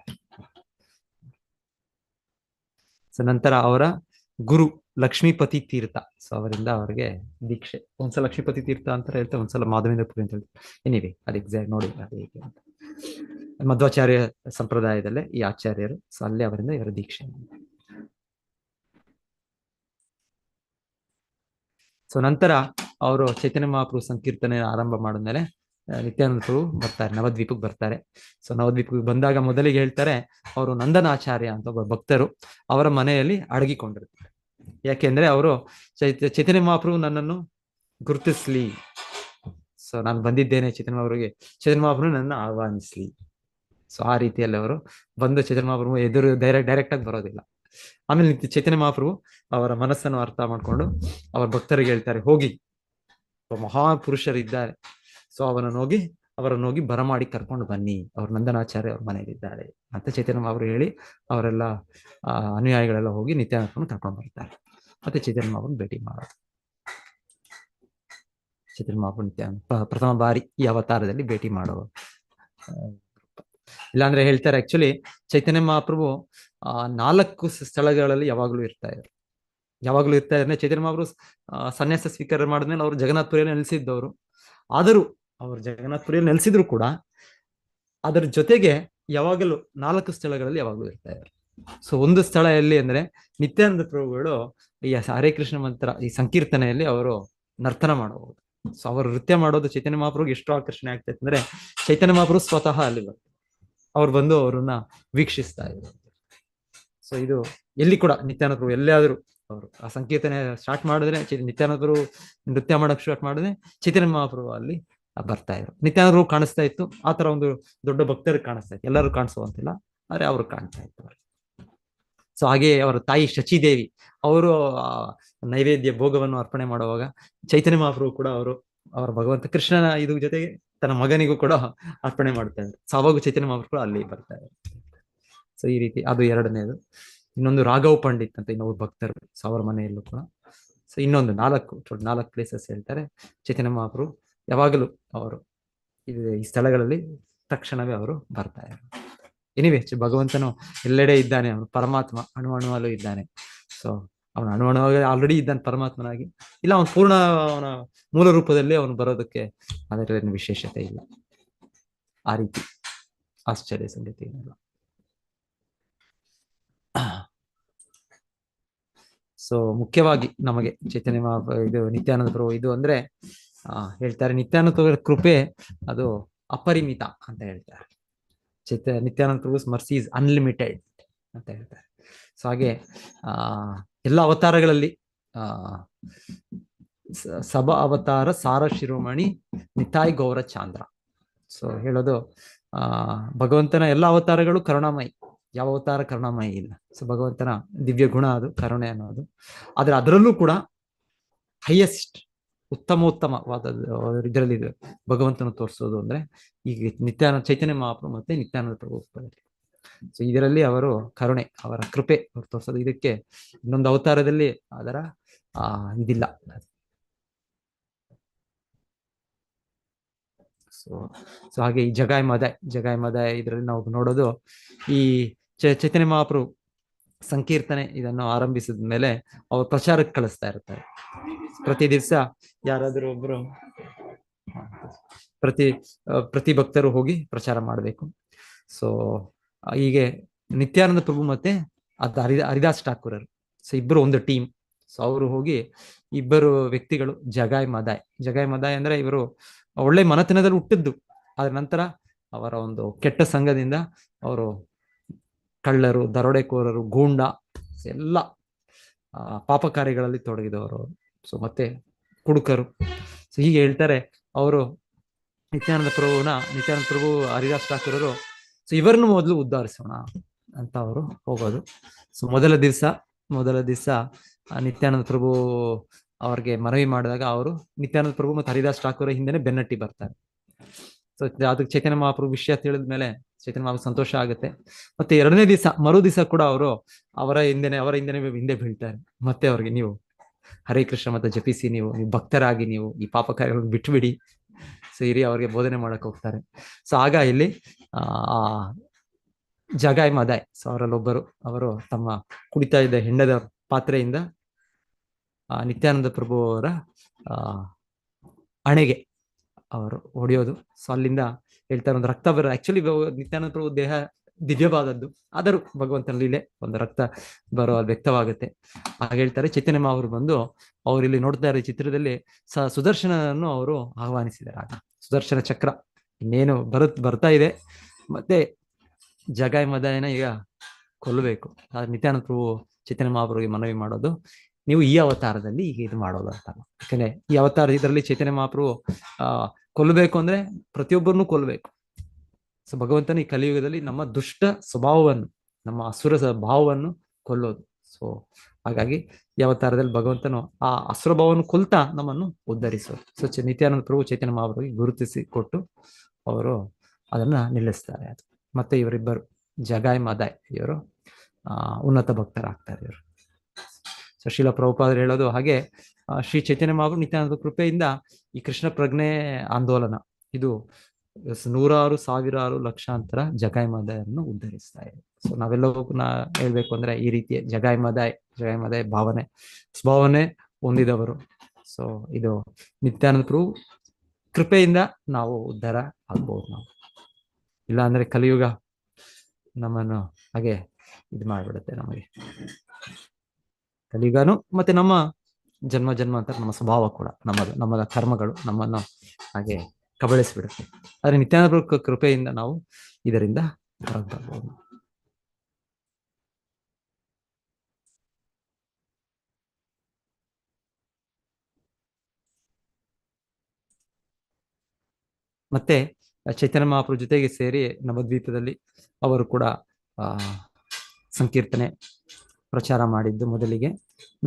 [SPEAKER 3] ಸೊ ನಂತರ ಅವರ ಗುರು ಲಕ್ಷ್ಮೀಪತಿ ತೀರ್ಥ, ಸೊ ಅವರಿಂದ ಅವರಿಗೆ ದೀಕ್ಷೆ. ಒಂದ್ಸಲ ಲಕ್ಷ್ಮೀಪತಿ ತೀರ್ಥ ಅಂತ ಹೇಳ್ತಾರೆ, ಒಂದ್ಸಲ ಮಾಧವೇಂದ್ರ ಪುರಿ ಅಂತ ಹೇಳ್ತಾರೆ. ಎನಿವೆ ಅದು ಎಕ್ಸಾಕ್ಟ್ ನೋಡಿ ಅದು ಹೇಗೆ ಅಂತ. ಮಧ್ವಾಚಾರ್ಯ ಸಂಪ್ರದಾಯದಲ್ಲೇ ಈ ಆಚಾರ್ಯರು, ಸೊ ಅಲ್ಲೇ ಅವರಿಂದ ಇವರ ದೀಕ್ಷೆ. ಸೊ ನಂತರ ಅವರು ಚೈತನ್ಯ ಮಹಾಪ್ರಭು ಸಂಕೀರ್ತನೆ ಆರಂಭ ಮಾಡಿದ್ಮೇಲೆ ನಿತ್ಯಾನಂದ ಪ್ರಭು ಬರ್ತಾರೆ, ನವದ್ವೀಪಕ್ಕೆ ಬರ್ತಾರೆ. ಸೊ ನವದ್ವೀಪಕ್ಕೆ ಬಂದಾಗ ಮೊದಲಿಗೆ ಹೇಳ್ತಾರೆ, ಅವರು ನಂದನಾಚಾರ್ಯ ಅಂತ ಒಬ್ಬ ಭಕ್ತರು ಅವರ ಮನೆಯಲ್ಲಿ ಅಡಗಿಕೊಂಡಿರ್ತಾರೆ. ಯಾಕೆಂದ್ರೆ ಅವರು ಚೈತನ್ಯ ಮಹಾಪ್ರಭು ನನ್ನನ್ನು ಗುರುತಿಸ್ಲಿ, ಸೊ ನಾನು ಬಂದಿದ್ದೇನೆ ಚೈತನ್ಯ ಮಹಾಪ್ರಭು ನನ್ನ ಆಹ್ವಾನಿಸ್ಲಿ. ಸೊ ಆ ರೀತಿಯಲ್ಲಿ ಅವರು ಬಂದು ಚೈತನ್ಯ ಮಹಾಪ್ರಭು ಎದುರು ಡೈರೆಕ್ಟ್ ಆಗಿ ಬರೋದಿಲ್ಲ. ಆಮೇಲೆ ಚೈತನ್ಯ ಮಹಾಪ್ರಭು ಅವರ ಮನಸ್ಸನ್ನು ಅರ್ಥ ಮಾಡ್ಕೊಂಡು ಅವರ ಭಕ್ತರಿಗೆ ಹೇಳ್ತಾರೆ, ಹೋಗಿ ಮಹಾಪುರುಷರಿದ್ದಾರೆ, ಸೊ ಅವರನ್ನು ಹೋಗಿ ಬರಮಾಡಿ ಕರ್ಕೊಂಡು ಬನ್ನಿ, ಅವ್ರ ನಂದನಾಚಾರ್ಯ ಅವ್ರ ಮನೆಯಲ್ಲಿದ್ದಾರೆ ಅಂತ ಚೈತನ್ಯ ಮಹಾಪ್ರಭು ಹೇಳಿ ಅವರೆಲ್ಲ ಅನುಯಾಯಿಗಳೆಲ್ಲ ಹೋಗಿ ನಿತ್ಯಾನಂದನ ಕರ್ಕೊಂಡು ಬರ್ತಾರೆ. ಮತ್ತೆ ಚೈತನ್ಯ ಮಹಾಪ್ರಭು ಭೇಟಿ ಮಾಡೋದು. ಚೈತನ್ಯ ಮಹಾಪ್ರಭು ಪ್ರಥಮ ಬಾರಿ ಈ ಅವತಾರದಲ್ಲಿ ಭೇಟಿ ಮಾಡುವ. ಇಲ್ಲಾಂದ್ರೆ ಹೇಳ್ತಾರೆ, ಆಕ್ಚುಲಿ ಚೈತನ್ಯ ಮಹಾಪ್ರಭು 4 ಸ್ಥಳಗಳಲ್ಲಿ ಯಾವಾಗ್ಲೂ ಇರ್ತಾ ಇದ್ದಾರೆ. ಚೈತನ್ಯ ಮಹಾಪ್ರಭು ಸನ್ಯಾಸ ಸ್ವೀಕಾರ ಮಾಡಿದ್ಮೇಲೆ ಅವರು ಜಗನ್ನಾಥಪುರಿಯಲ್ಲಿ ನೆಲೆಸಿದ್ದವರು. ಆದರೂ ಅವರು ಜಗನ್ನಾಥಪುರಿಯಲ್ಲಿ ನೆಲೆಸಿದ್ರು ಕೂಡ ಅದರ ಜೊತೆಗೆ ಯಾವಾಗಲೂ 4 ಸ್ಥಳಗಳಲ್ಲಿ ಯಾವಾಗಲೂ ಇರ್ತಾ ಇದ್ದಾರೆ. ಸೊ ಒಂದು ಸ್ಥಳ ಎಲ್ಲಿ ಅಂದ್ರೆ ನಿತ್ಯಾನಂದ ಪ್ರಭುಗಳು ಈ ಹರೇ ಕೃಷ್ಣ ಮಂತ್ರ ಈ ಸಂಕೀರ್ತನೆಯಲ್ಲಿ ಅವರು ನರ್ತನ ಮಾಡಬಹುದು. ಸೊ ಅವರು ನೃತ್ಯ ಮಾಡೋದು ಚೈತನ್ಯ ಮಹಾಪ್ರಭುಗೆ ಎಷ್ಟು ಆಕರ್ಷಣೆ ಆಗ್ತೈತೆ ಅಂದ್ರೆ ಚೈತನ್ಯ ಮಹಾಪ್ರಭು ಸ್ವತಃ ಅಲ್ಲಿ ಬರ್ತಾರೆ, ಅವ್ರು ಬಂದು ಅವ್ರನ್ನ ವೀಕ್ಷಿಸ್ತಾ ಇದ್ದಾರೆ. ಸೊ ಇದು ಎಲ್ಲಿ ಕೂಡ ನಿತ್ಯಾನಂದ ಪ್ರಭು ಎಲ್ಲಾದ್ರೂ ಅವರು ಆ ಸಂಕೀರ್ತನೆ ಸ್ಟಾರ್ಟ್ ಮಾಡಿದ್ರೆ ನಿತ್ಯಾನಂದ ಪ್ರಭು ನೃತ್ಯ ಮಾಡಕ್ ಸ್ಟಾರ್ಟ್ ಮಾಡಿದ್ರೆ ಚೈತನ್ಯ ಮಹಾಪ್ರಭು ಅಲ್ಲಿ ಬರ್ತಾ ಇದ್ರು. ನಿತ್ಯಾನಂದ ಪ್ರಭು ಕಾಣಿಸ್ತಾ ಇತ್ತು, ಆತರ ಒಂದು ದೊಡ್ಡ ಭಕ್ತರಿಗೆ ಕಾಣಿಸ್ತಾ ಇತ್ತು, ಎಲ್ಲರೂ ಕಾಣಿಸುವಂತಿಲ್ಲ, ಆದ್ರೆ ಅವ್ರು ಕಾಣ್ತಾ ಇತ್ತು. ಸೊ ಹಾಗೆ ಅವರ ತಾಯಿ ಶಚಿದೇವಿ ಅವರು ನೈವೇದ್ಯ ಭೋಗವನ್ನು ಅರ್ಪಣೆ ಮಾಡುವಾಗ ಚೈತನ್ಯ ಮಹಾಪ್ರಭು ಕೂಡ ಅವರ ಭಗವಂತ ಕೃಷ್ಣನ ಇದು ಜೊತೆಗೆ ತನ್ನ ಮಗನಿಗೂ ಕೂಡ ಅರ್ಪಣೆ ಮಾಡ್ತಾ ಇದ್ರು. ಸೊ ಅವಾಗ ಚೈತನ್ಯ ಮಹಾಪ್ರಭು ಕೂಡ ಅಲ್ಲಿ ಬರ್ತಾ ಇದ್ರು. ಸೊ ಈ ರೀತಿ ಅದು ಎರಡನೇದು. ಇನ್ನೊಂದು ರಾಘವ್ ಪಂಡಿತ್ ಅಂತ ಇನ್ನೊಬ್ಬರು ಭಕ್ತರು, ಸೊ ಅವರ ಮನೆಯಲ್ಲೂ ಕೂಡ. ಸೊ ಇನ್ನೊಂದು ನಾಲ್ಕು ಪ್ಲೇಸಸ್ ಹೇಳ್ತಾರೆ. ಚೈತನ್ಯ ಮಹಾಪ್ರಭು ಯಾವಾಗಲೂ ಅವರು ಈ ಸ್ಥಳಗಳಲ್ಲಿ ತಕ್ಷಣವೇ ಅವರು ಬರ್ತಾ ಇದ್ದಾರೆ. ಎನಿವೆ ಭಗವಂತನು ಎಲ್ಲೆಡೆ ಇದ್ದಾನೆ, ಅವನು ಪರಮಾತ್ಮ ಅಣುವಲ್ಲೂ ಇದ್ದಾನೆ. ಸೊ ಅವನು ಅಣುವಾಗಿ ಆಲ್ರೆಡಿ ಇದ್ದಾನೆ ಪರಮಾತ್ಮನಾಗಿ, ಇಲ್ಲ ಅವನು ಪೂರ್ಣ ಅವನ ಮೂಲ ರೂಪದಲ್ಲಿ ಅವನು ಬರೋದಕ್ಕೆ ಅದರಲ್ಲಿ ವಿಶೇಷತೆ ಇಲ್ಲ. ಆ ರೀತಿ ಆಶ್ಚರ್ಯ ಸಂಗತಿ ಏನಿಲ್ಲ. ಸೊ ಮುಖ್ಯವಾಗಿ ನಮಗೆ ಚೈತನ್ಯ ಇದು ನಿತ್ಯಾನಂದ ಪ್ರಭು ಇದು ಅಂದ್ರೆ ಹೇಳ್ತಾರೆ, ನಿತ್ಯಾನಂದ ಪ್ರಭುಗಳ ಕೃಪೆ ಅದು ಅಪರಿಮಿತ ಅಂತ ಹೇಳ್ತಾರೆ. ನಿತ್ಯಾನಂದ ಪ್ರಭುಸ್ ಮರ್ಸಿ ಇಸ್ ಅನ್ಲಿಮಿಟೆಡ್ ಅಂತ ಹೇಳ್ತಾರೆ. ಸೊ ಹಾಗೆ ಎಲ್ಲ ಅವತಾರಗಳಲ್ಲಿ ಸಭಾ ಅವತಾರ ಸಾರ ಶಿರೋಮಣಿ ನಿತಾಯ್ ಗೌರ ಚಾಂದ್ರ. ಸೊ ಹೇಳೋದು ಭಗವಂತನ ಎಲ್ಲ ಅವತಾರಗಳು ಕರುಣಾಮಯಿ, ಯಾವ ಅವತಾರ ಕರುಣಾಮಯಿ ಇಲ್ಲ. ಸೊ ಭಗವಂತನ ದಿವ್ಯ ಗುಣ ಅದು ಕರುಣೆ ಅನ್ನೋದು. ಆದ್ರೆ ಅದರಲ್ಲೂ ಕೂಡ ಹೈಯೆಸ್ಟ್ ಉತ್ತಮವಾದ ಇದರಲ್ಲಿ ಭಗವಂತನ ತೋರಿಸೋದು ಅಂದ್ರೆ ಈಗ ಚೈತನ್ಯ ಮಹಾಪ್ರಭು ಮತ್ತೆ ನಿತ್ಯಾನಂದ ಪ್ರಭು. ಸೊ ಇದರಲ್ಲಿ ಅವರು ಕರುಣೆ, ಅವರ ಕೃಪೆ ಅವರು ತೋರಿಸೋದು. ಇದಕ್ಕೆ ಇನ್ನೊಂದು ಅವತಾರದಲ್ಲಿ ಅದರ ಇದಿಲ್ಲ. ಸೊ ಹಾಗೆ ಈ ಜಗಾಯ್ ಮದಾಯ್ ಇದರಲ್ಲಿ ನಾವು ನೋಡೋದು, ಈ ಚೈತನ್ಯ ಮಹಾಪ್ರಭು ಸಂಕೀರ್ತನೆ ಇದನ್ನು ಆರಂಭಿಸಿದ ಮೇಲೆ ಅವರು ಪ್ರಚಾರಕ್ಕೆ ಕಳಿಸ್ತಾ ಇರ್ತಾರೆ. ಪ್ರತಿ ದಿವಸ ಯಾರಾದರೂ ಒಬ್ರು ಪ್ರತಿ ಭಕ್ತರು ಹೋಗಿ ಪ್ರಚಾರ ಮಾಡಬೇಕು. ಸೊ ಹೀಗೆ ನಿತ್ಯಾನಂದ ಪ್ರಭು ಮತ್ತೆ ಹರಿದಾಸ್ ಠಾಕೂರರು, ಸೊ ಇಬ್ಬರು ಒಂದು ಟೀಮ್. ಸೊ ಅವರು ಹೋಗಿ ಇಬ್ಬರು ವ್ಯಕ್ತಿಗಳು ಜಗಾಯ್ ಮದಾಯ್ ಅಂದ್ರೆ ಇವರು ಒಳ್ಳೆ ಮನತನದಲ್ಲಿ ಹುಟ್ಟಿದ್ದು, ಆದ ನಂತರ ಅವರ ಒಂದು ಕೆಟ್ಟ ಸಂಘದಿಂದ ಅವರು ಕಳ್ಳರು, ದರೋಡೆಕೋರರು, ಗೂಂಡ ಎಲ್ಲ ಪಾಪ ಕಾರ್ಯಗಳಲ್ಲಿ ತೊಡಗಿದವರು. ಸೊ ಮತ್ತೆ ಕುಡುಕರು. ಸೊ ಹೀಗೆ ಹೇಳ್ತಾರೆ ಅವರು ನಿತ್ಯಾನಂದ ಪ್ರಭು ಹರಿದಾಸ್ ಠಾಕೂರರು ಸೊ ಇವರನ್ನು ಮೊದಲು ಉದ್ಧಾರಿಸೋಣ ಅಂತ ಅವರು ಹೋಗೋದು. ಸೊ ಮೊದಲ ದಿವಸ ನಿತ್ಯಾನಂದ ಪ್ರಭು ಅವ್ರಿಗೆ ಮನವಿ ಮಾಡಿದಾಗ ಅವರು ನಿತ್ಯಾನಂದ ಪ್ರಭು ಮತ್ತು ಹರಿದಾಸ್ ಠಾಕೂರ ಹಿಂದೆನೆ ಬೆನ್ನಟ್ಟಿ ಬರ್ತಾರೆ. ಸೊ ಅದಕ್ಕೆ ಚೈತನ್ಯ ಮಹಾಪ್ರಭು ವಿಷಯ ತಿಳಿದ ಮೇಲೆ ಚೈತನ್ಯ ಮಹಾಪ್ರಭು ಸಂತೋಷ ಆಗುತ್ತೆ. ಮತ್ತೆ ಎರಡನೇ ದಿವಸ ಮರು ದಿವಸ ಕೂಡ ಅವರು ಅವರ ಹಿಂದೆ ಬೀಳ್ತಾರೆ. ಮತ್ತೆ ಅವ್ರಿಗೆ ನೀವು ಹರೇ ಕೃಷ್ಣ ಮತ್ತೆ ಜಪಿಸಿ, ನೀವು ಭಕ್ತರಾಗಿ ನೀವು ಈ ಪಾಪ ಕಾರ್ಯಗಳನ್ನು ಬಿಟ್ಟುಬಿಡಿ ಸೇರಿ ಅವ್ರಿಗೆ ಬೋಧನೆ ಮಾಡಕ್ ಹೋಗ್ತಾರೆ. ಸೊ ಆಗ ಇಲ್ಲಿ ಜಗಾಯ್ ಮದಾಯ್ ಸೊ ಅವರಲ್ಲೊಬ್ಬರು ಅವರು ತಮ್ಮ ಕುಡಿತಾ ಇದ್ದ ಹೆಂಡದ ಪಾತ್ರೆಯಿಂದ ನಿತ್ಯಾನಂದ ಪ್ರಭು ಅವರ ಹಣೆಗೆ ಅವರು ಹೊಡೆಯೋದು. ಸೊ ಅಲ್ಲಿಂದ ಹೇಳ್ತಾರೆ ಒಂದು ರಕ್ತ ಬರ. ಆಕ್ಚುಲಿ ನಿತ್ಯಾನಂದ ಪ್ರಭು ದೇಹ ದಿವ್ಯವಾದದ್ದು, ಆದರೂ ಭಗವಂತನ ಲೀಲೆ ಒಂದು ರಕ್ತ ಬರೋ ವ್ಯಕ್ತವಾಗುತ್ತೆ. ಆಗ ಹೇಳ್ತಾರೆ ಚೈತನ್ಯ ಅವರು ಬಂದು ಅವ್ರು ಇಲ್ಲಿ ನೋಡ್ತಾ ಇರೋ ಚಿತ್ರದಲ್ಲಿ ಸುದರ್ಶನನ್ನು ಅವರು ಆಹ್ವಾನಿಸಿದ್ದಾರೆ. ಆಗ ಸುದರ್ಶನ ಚಕ್ರ ಇನ್ನೇನು ಬರ್ತಾ ಇದೆ, ಮತ್ತೆ ಜಗಾಯ್ ಮದಾಯನ ಈಗ ಕೊಲ್ಲಬೇಕು. ಆದ್ರೆ ನಿತ್ಯಾನಂದ ಪ್ರಭು ಚೈತನ್ಯ ಮಹಾಪ್ರಭುಗೆ ಮನವಿ ಮಾಡೋದು, ನೀವು ಈ ಅವತಾರದಲ್ಲಿ ಈಗ ಇದು ಮಾಡೋದು ಅಂತ. ಯಾಕಂದ್ರೆ ಈ ಅವತಾರ ಇದರಲ್ಲಿ ಚೈತನ್ಯ ಮಹಾಪ್ರಭು ಕೊಲ್ಲಬೇಕು ಅಂದ್ರೆ ಪ್ರತಿಯೊಬ್ಬರನ್ನು ಕೊಲ್ಲಬೇಕು. ಸೊ ಭಗವಂತನ ಈ ಕಲಿಯುಗದಲ್ಲಿ ನಮ್ಮ ದುಷ್ಟ ಸ್ವಭಾವವನ್ನು, ನಮ್ಮ ಅಸುರ ಭಾವವನ್ನು ಕೊಲ್ಲೋದು. ಸೊ ಹಾಗಾಗಿ ಈ ಅವತಾರದಲ್ಲಿ ಭಗವಂತನು ಆ ಅಸುರ ಭಾವವನ್ನು ಕೊಲ್ತಾ ನಮ್ಮನ್ನು ಉದ್ಧರಿಸೋದು. ಸೊ ನಿತ್ಯಾನಂದ ಪ್ರಭು ಚೈತನ್ಯ ಮಹಾಪ್ರಭುಗೆ ಗುರುತಿಸಿ ಕೊಟ್ಟು ಅವರು ಅದನ್ನ ನಿಲ್ಲಿಸ್ತಾರೆ. ಅದು ಮತ್ತೆ ಇವರಿಬ್ಬರು ಜಗಾಯ್ ಮದಾಯ್ ಇವರು ಉನ್ನತ ಭಕ್ತರಾಗ್ತಾರೆ ಇವರು. ಸೊ ಶ್ರೀಲ ಪ್ರಭುಪಾದರು ಹೇಳೋದು ಹಾಗೆ ಶ್ರೀ ಚೈತನ್ಯ ಮಹಾಪ್ರಭು ನಿತ್ಯಾನಂದ ಕೃಪೆಯಿಂದ ಈ ಕೃಷ್ಣ ಪ್ರಜ್ಞೆ ಆಂದೋಲನ ಇದು ನೂರಾರು ಸಾವಿರಾರು ಲಕ್ಷಾಂತರ ಜಗಾಯ್ ಮದಾಯರನ್ನು ಉದ್ಧರಿಸ್ತಾ ಇದೆ. ಸೊ ನಾವೆಲ್ಲವೂ ಹೇಳ್ಬೇಕು ಅಂದ್ರೆ ಈ ರೀತಿಯ ಜಗಾಯ್ ಮದಾಯ್ ಸ್ವಭಾವನೆ ಹೊಂದಿದವರು. ಸೊ ಇದು ನಿತ್ಯಾನಂದ ಪ್ರಭು ಕೃಪೆಯಿಂದ ನಾವು ಉದ್ಧಾರ ಆಗ್ಬಹುದು. ನಾವು ಇಲ್ಲ ಅಂದ್ರೆ ಕಲಿಯುಗ ನಮ್ಮನ್ನು ಹಾಗೆ ಇದು ಮಾಡ್ಬಿಡುತ್ತೆ. ನಮಗೆ ಕಲಿಯುಗನು ಮತ್ತೆ ನಮ್ಮ ಜನ್ಮ ಅಂತ ನಮ್ಮ ಸ್ವಭಾವ ಕೂಡ ನಮ್ಮದ ಕರ್ಮಗಳು ನಮ್ಮನ್ನು ಹಾಗೆ ಕಬಳಿಸ್ಬಿಡುತ್ತೆ. ಆದ್ರೆ ನಿತ್ಯಾನಂದ ಪ್ರಭು ಕೃಪೆಯಿಂದ ನಾವು ಇದರಿಂದ ಹೊರಗೆ ಬರ್ಬೋದು. ಮತ್ತೆ ಚೈತನ್ಯ ಮಹಾಪ್ರಭು ಜೊತೆಗೆ ಸೇರಿ ನವದ್ವೀಪದಲ್ಲಿ ಅವರು ಕೂಡ ಸಂಕೀರ್ತನೆ ಪ್ರಚಾರ ಮಾಡಿದ್ದು ಮೊದಲಿಗೆ.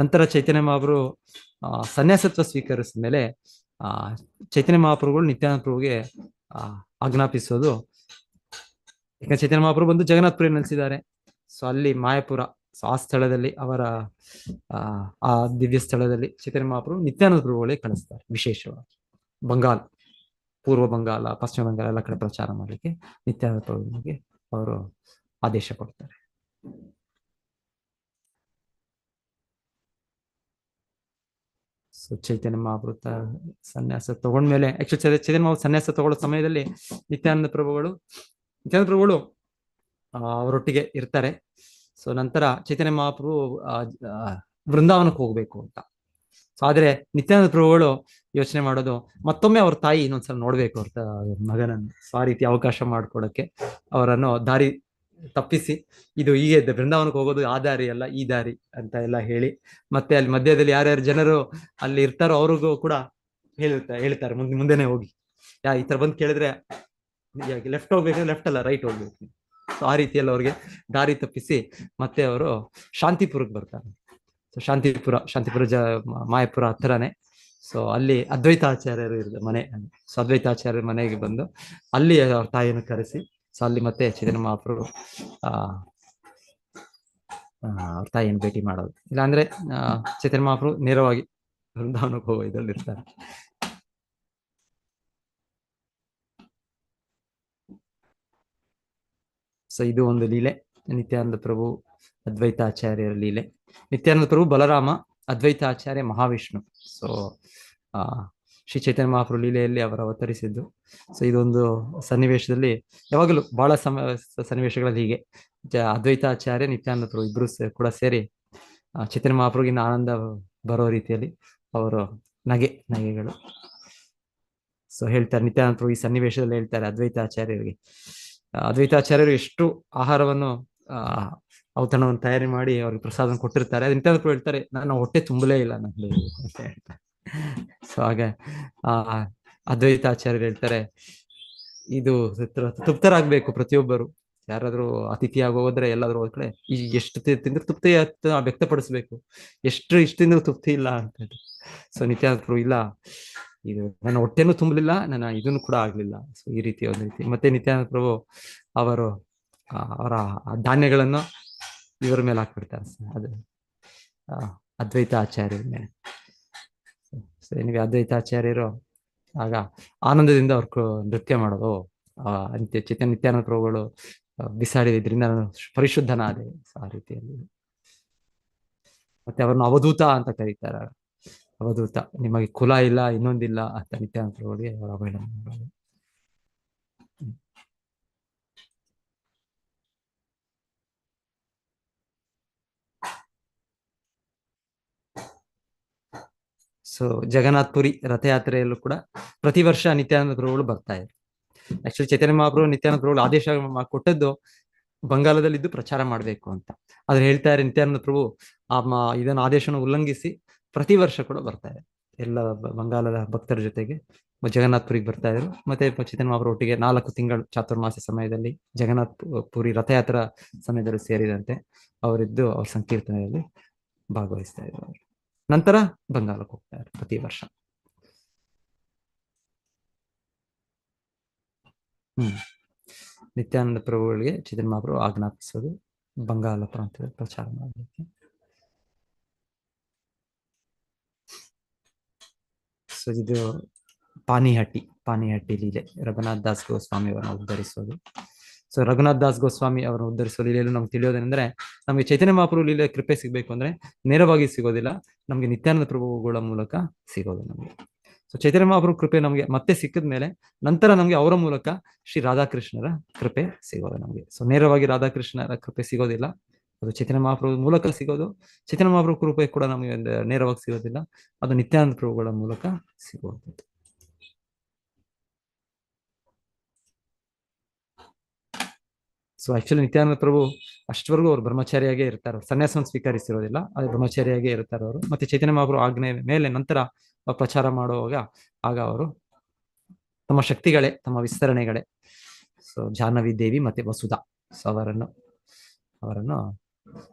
[SPEAKER 3] ನಂತರ ಚೈತನ್ಯ ಮಹಾಪ್ರಭು ಸನ್ಯಾಸತ್ವ ಸ್ವೀಕರಿಸಿದ ಮೇಲೆ ಚೈತನ್ಯ ಮಹಾಪ್ರಭುಗಳು ನಿತ್ಯಾನಂದ ಪ್ರಭುಗೆ ಆಜ್ಞಾಪಿಸೋದು, ಈಗ ಚೈತನ್ಯ ಮಹಾಪ್ರಭು ಬಂದು ಜಗನ್ನಾಥಪುರಿ ನೆಲೆಸಿದ್ದಾರೆ. ಸೊ ಅಲ್ಲಿ ಮಾಯಾಪುರ, ಸೊ ಆ ಸ್ಥಳದಲ್ಲಿ ಅವರ ಆ ದಿವ್ಯ ಸ್ಥಳದಲ್ಲಿ ಚೈತನ್ಯ ಮಹಾಪ್ರಭು ನಿತ್ಯಾನಂದ ಪ್ರಭುಗಳೇ ಕಳಿಸ್ತಾರೆ. ವಿಶೇಷವಾಗಿ ಬಂಗಾಲ್, ಪೂರ್ವ ಬಂಗಾಲ, ಪಶ್ಚಿಮ ಬಂಗಾಳ ಎಲ್ಲ ಕಡೆ ಪ್ರಚಾರ ಮಾಡಲಿಕ್ಕೆ ನಿತ್ಯಾನಂದ ಪ್ರಭುವಿಗೆ ಅವರು ಆದೇಶ ಕೊಡ್ತಾರೆ. ಸೊ ಚೈತನ್ಯ ಮಹಾಪ್ರಭು ಸನ್ಯಾಸ ತಗೊಂಡ್ಮೇಲೆ, ಆಕ್ಚುಲಿ ಚೈತನ್ಯ ಮಹಾಪ್ರಭು ಸನ್ಯಾಸ ತಗೊಳ್ಳೋ ಸಮಯದಲ್ಲಿ ನಿತ್ಯಾನಂದ ಪ್ರಭುಗಳು ಅವರೊಟ್ಟಿಗೆ ಇರ್ತಾರೆ. ಸೊ ನಂತರ ಚೈತನ್ಯ ಮಹಾಪ್ರಭು ವೃಂದಾವನಕ್ಕೆ ಹೋಗ್ಬೇಕು ಅಂತ. ಸೊ ಆದ್ರೆ ನಿತ್ಯಾನಂದ ಪ್ರಭುಗಳು ಯೋಚನೆ ಮಾಡೋದು, ಮತ್ತೊಮ್ಮೆ ಅವ್ರ ತಾಯಿ ಇನ್ನೊಂದ್ಸಲ ನೋಡ್ಬೇಕು ಅವ್ರ ಮಗನನ್ನು. ಸೊ ಆ ರೀತಿ ಅವಕಾಶ ಮಾಡ್ಕೊಡಕ್ಕೆ ಅವರನ್ನು ದಾರಿ ತಪ್ಪಿಸಿ, ಇದು ಹೀಗೆ ವೃಂದಾವನಕ್ಕೆ ಹೋಗೋದು ಆ ದಾರಿ ಅಲ್ಲ, ಈ ದಾರಿ ಅಂತ ಎಲ್ಲ ಹೇಳಿ, ಮತ್ತೆ ಅಲ್ಲಿ ಮಧ್ಯದಲ್ಲಿ ಯಾರ್ಯಾರು ಜನರು ಅಲ್ಲಿ ಇರ್ತಾರೋ ಅವ್ರಿಗೂ ಕೂಡ ಹೇಳ್ತಾರೆ ಮುಂದೆನೆ ಹೋಗಿ, ಈ ತರ ಬಂದು ಕೇಳಿದ್ರೆ ಲೆಫ್ಟ್ ಹೋಗ್ಬೇಕು, ಲೆಫ್ಟ್ ಅಲ್ಲ ರೈಟ್ ಹೋಗ್ಬೇಕು. ಸೊ ಆ ರೀತಿಯಲ್ಲಿ ಅವ್ರಿಗೆ ದಾರಿ ತಪ್ಪಿಸಿ ಮತ್ತೆ ಅವರು ಶಾಂತಿಪುರಕ್ಕೆ ಬರ್ತಾರೆ. ಸೊ ಶಾಂತಿಪುರ ಮಾಯಾಪುರ ಹತ್ರನೇ. ಸೊ ಅಲ್ಲಿ ಅದ್ವೈತಾಚಾರ್ಯರು ಇರೋದು ಮನೆ. ಸೊ ಅದ್ವೈತಾಚಾರ್ಯರ ಮನೆಗೆ ಬಂದು ಅಲ್ಲಿ ಅವ್ರ ತಾಯಿಯನ್ನು ಕರೆಸಿ, ಸೊ ಅಲ್ಲಿ ಮತ್ತೆ ಚೈತನ್ಯ ಮಹಾಪ್ರಭು ಅವ್ರ ತಾಯಿಯನ್ನು ಭೇಟಿ ಮಾಡೋದು. ಇಲ್ಲಾಂದ್ರೆ ಚೈತನ್ಯ ಮಹಾಪ್ರಭು ನೇರವಾಗಿ ವೃಂದಾವನಕ್ಕೆ ಹೋಗೋ ಇದ್ರಲ್ಲಿ ಇರ್ತಾರೆ. ಸೊ ಇದು ಒಂದು ಲೀಲೆ, ನಿತ್ಯಾನಂದ ಪ್ರಭು ಅದ್ವೈತಾಚಾರ್ಯರ ಲೀಲೆ. ನಿತ್ಯಾನಂದ ಪ್ರಭು ಬಲರಾಮ, ಅದ್ವೈತಾಚಾರ್ಯ ಮಹಾವಿಷ್ಣು. ಸೊ ಶ್ರೀ ಚೈತನ್ಯ ಮಹಾಪ್ರಭು ಲೀಲೆಯಲ್ಲಿ ಅವರು ಅವತರಿಸಿದ್ದು. ಸೊ ಇದೊಂದು ಸನ್ನಿವೇಶದಲ್ಲಿ ಯಾವಾಗಲೂ ಬಹಳ ಸನ್ನಿವೇಶಗಳಲ್ಲಿ ಹೀಗೆ ಅದ್ವೈತಾಚಾರ್ಯ ನಿತ್ಯಾನಂದ ಪ್ರಭು ಇಬ್ರು ಕೂಡ ಸೇರಿ ಚೈತನ್ಯ ಮಹಾಪ್ರಭುಗಿನ ಆನಂದ ಬರೋ ರೀತಿಯಲ್ಲಿ ಅವರು ನಗೆಗಳು. ಸೊ ಹೇಳ್ತಾರೆ ನಿತ್ಯಾನಂದ ಪ್ರಭು ಈ ಸನ್ನಿವೇಶದಲ್ಲಿ ಹೇಳ್ತಾರೆ ಅದ್ವೈತಾಚಾರ್ಯರು ಎಷ್ಟು ಆಹಾರವನ್ನು ಔತಣವನ್ನು ತಯಾರಿ ಮಾಡಿ ಅವ್ರಿಗೆ ಪ್ರಸಾದ ಕೊಟ್ಟಿರ್ತಾರೆ. ಅದು ನಿತ್ಯಾನಂದ ಪ್ರಭು ಹೇಳ್ತಾರೆ, ನನ್ನ ಹೊಟ್ಟೆ ತುಂಬಲೇ ಇಲ್ಲ ನಂದು ಅಂತ ಹೇಳ್ತಾರೆ. ಸೊ ಹಾಗೆ ಅದ್ವೈತಾಚಾರ್ಯರು ಹೇಳ್ತಾರೆ, ಇದು ತೃಪ್ತರಾಗ್ಬೇಕು ಪ್ರತಿಯೊಬ್ಬರು. ಯಾರಾದ್ರೂ ಅತಿಥಿಯಾಗಿ ಹೋದ್ರೆ ಎಲ್ಲಾದ್ರೂ ಹೋದ್ ಕಡೆ ಈ ಎಷ್ಟು ತಿಂದ್ರೆ ತೃಪ್ತಿ ವ್ಯಕ್ತಪಡಿಸ್ಬೇಕು, ಇಷ್ಟು ತಿಂದ್ರು ತೃಪ್ತಿ ಇಲ್ಲ ಅಂತ ಹೇಳಿ. ಸೊ ನಿತ್ಯಾನಂದ ಪ್ರಭು ಇಲ್ಲ, ಇದು ನನ್ನ ಹೊಟ್ಟೆನೂ ತುಂಬಲಿಲ್ಲ, ನನ್ನ ಇದನ್ನು ಕೂಡ ಆಗ್ಲಿಲ್ಲ. ಸೊ ಈ ರೀತಿ ಒಂದು ರೀತಿ. ಮತ್ತೆ ನಿತ್ಯಾನಂದ ಪ್ರಭು ಅವರ ಧಾನ್ಯಗಳನ್ನು ಇವರ ಮೇಲೆ ಹಾಕ್ಬಿಡ್ತಾರೆ, ಅದು ಅದ್ವೈತಾಚಾರ್ಯರ ಮೇಲೆ. ಸೊ ನಿಮಗೆ ಅದ್ವೈತಾಚಾರ್ಯರು ಆಗ ಆನಂದದಿಂದ ಅವ್ರು ನೃತ್ಯ ಮಾಡೋದು, ನಿತ್ಯಾನಂದ ಪ್ರಭುಗಳು ಬಿಸಾಡಿದ್ರಿಂದ ನಾನು ಪರಿಶುದ್ಧನಾದೆ. ಆ ರೀತಿಯಲ್ಲಿ ಮತ್ತೆ ಅವರನ್ನು ಅವಧೂತ ಅಂತ ಕರೀತಾರೆ. ಅವಧೂತ, ನಿಮಗೆ ಕುಲ ಇಲ್ಲ, ಇನ್ನೊಂದಿಲ್ಲ ಅಂತ ನಿತ್ಯಾನಂದ ಪ್ರಭುಗಳಿಗೆ ಅವರ ಅವಹೇಳನ ಮಾಡೋದು. ಸೊ ಜಗನ್ನಾಥಪುರಿ ರಥಯಾತ್ರೆಯಲ್ಲೂ ಕೂಡ ಪ್ರತಿ ವರ್ಷ ನಿತ್ಯಾನಂದ ಪ್ರಭುಗಳು ಬರ್ತಾ ಇದ್ರು. ಆಕ್ಚುಲಿ ಚೈತನ್ಯ ಮಹಾಪ್ರಭು ನಿತ್ಯಾನಂದ ಪ್ರಭುಗಳು ಆದೇಶ ಕೊಟ್ಟದ್ದು ಬಂಗಾಲದಲ್ಲಿದ್ದು ಪ್ರಚಾರ ಮಾಡ್ಬೇಕು ಅಂತ. ಆದ್ರೆ ಹೇಳ್ತಾರೆ ನಿತ್ಯಾನಂದ ಪ್ರಭು ಇದನ್ನು ಆದೇಶನ ಉಲ್ಲಂಘಿಸಿ ಪ್ರತಿ ವರ್ಷ ಕೂಡ ಬರ್ತಾ ಇದ್ರು. ಎಲ್ಲ ಬಂಗಾಲದ ಭಕ್ತರ ಜೊತೆಗೆ ಜಗನ್ನಾಥಪುರಿಗೆ ಬರ್ತಾ ಇದ್ರು. ಮತ್ತೆ ಚೈತನ್ಯ ಮಹಾಪ್ರಭು ಒಟ್ಟಿಗೆ 4 ತಿಂಗಳು ಚಾತುರ್ಮಾಸ ಸಮಯದಲ್ಲಿ ಜಗನ್ನಾಥಪುರಿ ರಥಯಾತ್ರಾ ಸಮಯದಲ್ಲಿ ಸೇರಿದಂತೆ ಅವರಿದ್ದು ಅವ್ರ ಸಂಕೀರ್ತನೆಯಲ್ಲಿ ಭಾಗವಹಿಸ್ತಾ ಇದ್ರು. ಅವರು ನಂತರ ಬಂಗಾಲಕ್ಕೆ ಹೋಗ್ತಾರೆ ಪ್ರತಿ ವರ್ಷ. ನಿತ್ಯಾನಂದ ಪ್ರಭುಗಳಿಗೆ ಚೈತನ್ಯ ಮಹಾಪ್ರಭು ಆಜ್ಞಾಪಿಸೋದು ಬಂಗಾಲ ಪ್ರಾಂತ್ಯದಲ್ಲಿ ಪ್ರಚಾರ ಮಾಡಲಿಕ್ಕೆ. ಸೊ ಇದು ಪಾನಿಹಟ್ಟಿ ಲೀಲೆ, ರಘುನಾಥ್ ದಾಸ್ ಗೋಸ್ವಾಮಿ ಅವರನ್ನು ಉದ್ಧರಿಸೋದು. ಸೊ ರಘುನಾಥ್ ದಾಸ್ ಗೋಸ್ವಾಮಿ ಅವರನ್ನು ಉದ್ಧರಿಸೋ ಲೀಲೆಯಲ್ಲಿ ನಮ್ಗೆ ತಿಳಿಯೋದೇನೆಂದ್ರೆ, ನಮಗೆ ಚೈತನ್ಯ ಮಹಾಪ್ರಭು ಲೀಲೆ ಕೃಪೆ ಸಿಗ್ಬೇಕು ಅಂದ್ರೆ ನೇರವಾಗಿ ಸಿಗೋದಿಲ್ಲ, ನಮ್ಗೆ ನಿತ್ಯಾನಂದ ಪ್ರಭುಗಳ ಮೂಲಕ ಸಿಗೋದು ನಮಗೆ. ಸೊ ಚೈತನ್ಯ ಮಹಾಪ್ರಭು ಕೃಪೆ ನಮಗೆ ಮತ್ತೆ ಸಿಕ್ಕಿದ ಮೇಲೆ ನಂತರ ನಮ್ಗೆ ಅವರ ಮೂಲಕ ಶ್ರೀ ರಾಧಾಕೃಷ್ಣರ ಕೃಪೆ ಸಿಗೋದು ನಮಗೆ. ಸೊ ನೇರವಾಗಿ ರಾಧಾಕೃಷ್ಣರ ಕೃಪೆ ಸಿಗೋದಿಲ್ಲ, ಅದು ಚೈತನ್ಯ ಮಹಾಪ್ರಭು ಮೂಲಕ ಸಿಗೋದು. ಚೈತನ್ಯ ಮಹಾಪ್ರಭು ಕೃಪೆ ಕೂಡ ನಮಗೆ ನೇರವಾಗಿ ಸಿಗೋದಿಲ್ಲ, ಅದು ನಿತ್ಯಾನಂದ ಪ್ರಭುಗಳ ಮೂಲಕ ಸಿಗೋದು. ಸೊ ಆಕ್ಚುಲಿ ನಿತ್ಯಾನಂದ ಪ್ರಭು ಅಷ್ಟವರೆಗೂ ಅವ್ರು ಬ್ರಹ್ಮಚಾರಿಯಾಗೇ ಇರ್ತಾರೆ, ಸನ್ಯಾಸವನ್ನು ಸ್ವೀಕರಿಸಿರೋದಿಲ್ಲ, ಅದು ಬ್ರಹ್ಮಚಾರಿಯಾಗೇ ಇರ್ತಾರೆ ಅವರು. ಮತ್ತೆ ಚೈತನ್ಯ ಮಹಾಪ್ರಭು ಆಜ್ಞೆ ಮೇಲೆ ನಂತರ ಪ್ರಚಾರ ಮಾಡುವಾಗ ಆಗ ಅವರು ತಮ್ಮ ಶಕ್ತಿಗಳೇ, ತಮ್ಮ ವಿಸ್ತರಣೆಗಳೇ. ಸೊ ಜಾಹ್ನವಿ ದೇವಿ ಮತ್ತೆ ವಸುಧಾ, ಸೊ ಅವರನ್ನು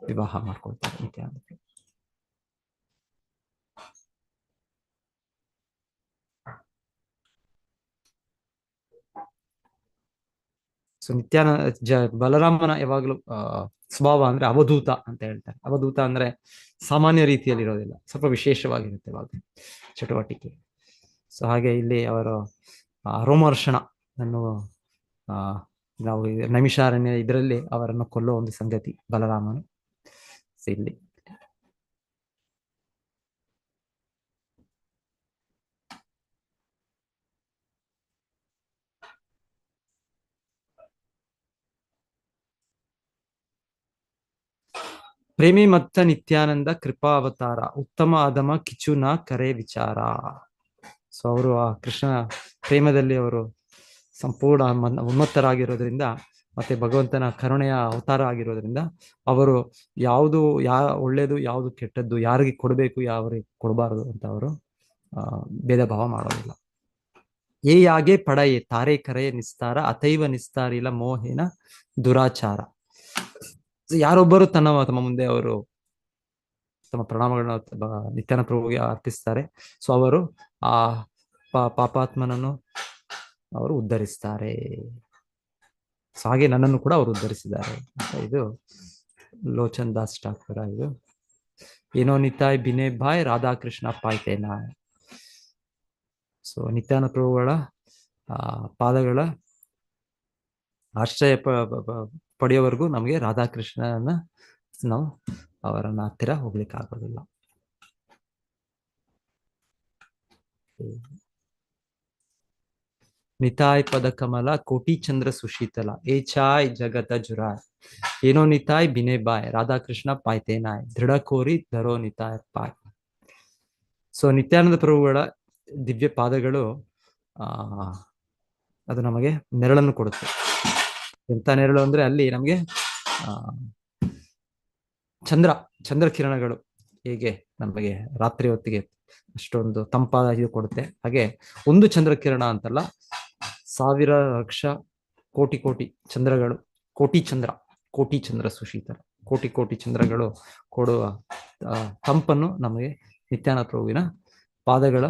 [SPEAKER 3] ವಿವಾಹ ಮಾಡ್ಕೊಳ್ತಾರೆ ನಿತ್ಯಾನಂದ ಪ್ರಭು. ಸೊ ಬಲರಾಮನ ಯಾವಾಗಲೂ ಸ್ವಭಾವ ಅಂದ್ರೆ ಅವಧೂತ ಅಂತ ಹೇಳ್ತಾರೆ. ಅವಧೂತ ಅಂದ್ರೆ ಸಾಮಾನ್ಯ ರೀತಿಯಲ್ಲಿ ಇರೋದಿಲ್ಲ, ಸ್ವಲ್ಪ ವಿಶೇಷವಾಗಿರುತ್ತೆ ಇವಾಗ ಚಟುವಟಿಕೆ. ಸೊ ಹಾಗೆ ಇಲ್ಲಿ ಅವರು ರೋಮಹರ್ಷಣ ಅನ್ನುವ ನಾವು ನೈಮಿಷಾರಣ್ಯ ಇದರಲ್ಲಿ ಅವರನ್ನು ಕೊಲ್ಲೋ ಒಂದು ಸಂಗತಿ ಬಲರಾಮನು ಇಲ್ಲಿ. ಪ್ರೇಮಿ ಮತ್ತ ನಿತ್ಯಾನಂದ ಕೃಪಾ ಅವತಾರ, ಉತ್ತಮ ಅಧಮ ಕಿಚುನ ಕರೆ ವಿಚಾರ. ಸೊ ಅವರು ಆ ಕೃಷ್ಣ ಪ್ರೇಮದಲ್ಲಿ ಅವರು ಸಂಪೂರ್ಣ ಉನ್ಮತ್ತರಾಗಿರೋದ್ರಿಂದ ಮತ್ತೆ ಭಗವಂತನ ಕರುಣೆಯ ಅವತಾರ ಆಗಿರೋದ್ರಿಂದ ಅವರು ಯಾವುದು ಒಳ್ಳೇದು ಯಾವುದು ಕೆಟ್ಟದ್ದು, ಯಾರಿಗೆ ಕೊಡಬೇಕು ಯಾರಿಗೆ ಕೊಡಬಾರದು ಅಂತ ಅವರು ಭೇದ ಭಾವ ಮಾಡೋದಿಲ್ಲ. ಯಾಗೆ ಪಡೆಯೇ ತಾರೆ ಕರೆಯ ನಿಸ್ತಾರ, ಅಥೈವ ನಿಸ್ತಾರಿಲ್ಲ ಮೋಹಿನ ದುರಾಚಾರ. ಯಾರೊಬ್ಬರು ತಮ್ಮ ಮುಂದೆ ಅವರು ತಮ್ಮ ಪ್ರಣಾಮಗಳನ್ನ ನಿತ್ಯಾನಂದ ಪ್ರಭುಗೆ ಅರ್ಪಿಸ್ತಾರೆ. ಸೊ ಅವರು ಆ ಪಾಪಾತ್ಮನನ್ನು ಅವರು ಉದ್ಧರಿಸ್ತಾರೆ. ಸೊ ಹಾಗೆ ನನ್ನನ್ನು ಕೂಡ ಅವರು ಉದ್ಧರಿಸಿದ್ದಾರೆ ಅಂತ ಇದು ಲೋಚನ್ ದಾಸ್ ಠಾಕೂರ. ಇದು ಏನೋ ನಿತಾಯ್ ಬಿನೆ ಬಾಯ್ ರಾಧಾಕೃಷ್ಣ ಪಾಯ್ತೇನಾ. ಸೊ ನಿತ್ಯಾನಂದ ಪ್ರಭುಗಳ ಪಾದಗಳ ಆಶ್ರಯ ಪಡೆಯೋವರೆಗೂ ನಮಗೆ ರಾಧಾಕೃಷ್ಣನ ನಾವು ಅವರನ್ನ ಹತ್ತಿರ ಹೋಗ್ಲಿಕ್ಕೆ ಆಗೋದಿಲ್ಲ. ನಿತಾಯ್ ಪದ ಕಮಲ ಕೋಟಿ ಚಂದ್ರ ಸುಶೀತಲ, ಏ ಚಾಯ್ ಜಗತ ಜುರಾಯ್, ಏನೋ ನಿತಾಯ್ ಬಿನೆ ಬಾಯ್ ರಾಧಾಕೃಷ್ಣ ಪಾಯ್ತೇನಾಯ್, ದೃಢ ಕೋರಿ ಧರೋ ನಿತಾಯ್ ಪಾಯ್. ಸೊ ನಿತ್ಯಾನಂದ ಪ್ರಭುಗಳ ದಿವ್ಯ ಪಾದಗಳು ಅದು ನಮಗೆ ನೆರಳನ್ನು ಕೊಡುತ್ತೆ. ಎಂತ ನೆರಳು ಅಂದ್ರೆ ಅಲ್ಲಿ ನಮಗೆ ಚಂದ್ರ ಕಿರಣಗಳು ಹೇಗೆ ನಮಗೆ ರಾತ್ರಿ ಹೊತ್ತಿಗೆ ಅಷ್ಟೊಂದು ತಂಪಾದ ಇದು ಕೊಡುತ್ತೆ, ಹಾಗೆ ಒಂದು ಚಂದ್ರ ಕಿರಣ ಅಂತಲ್ಲ, 1000 ಲಕ್ಷ ಕೋಟಿ ಚಂದ್ರಗಳು, ಕೋಟಿ ಚಂದ್ರ ಸುಶೀತಲ, ಕೋಟಿ ಚಂದ್ರಗಳು ಕೊಡುವ ತಂಪನ್ನು ನಮಗೆ ನಿತ್ಯಾನಂದ ಪ್ರಭುವಿನ ಪಾದಗಳ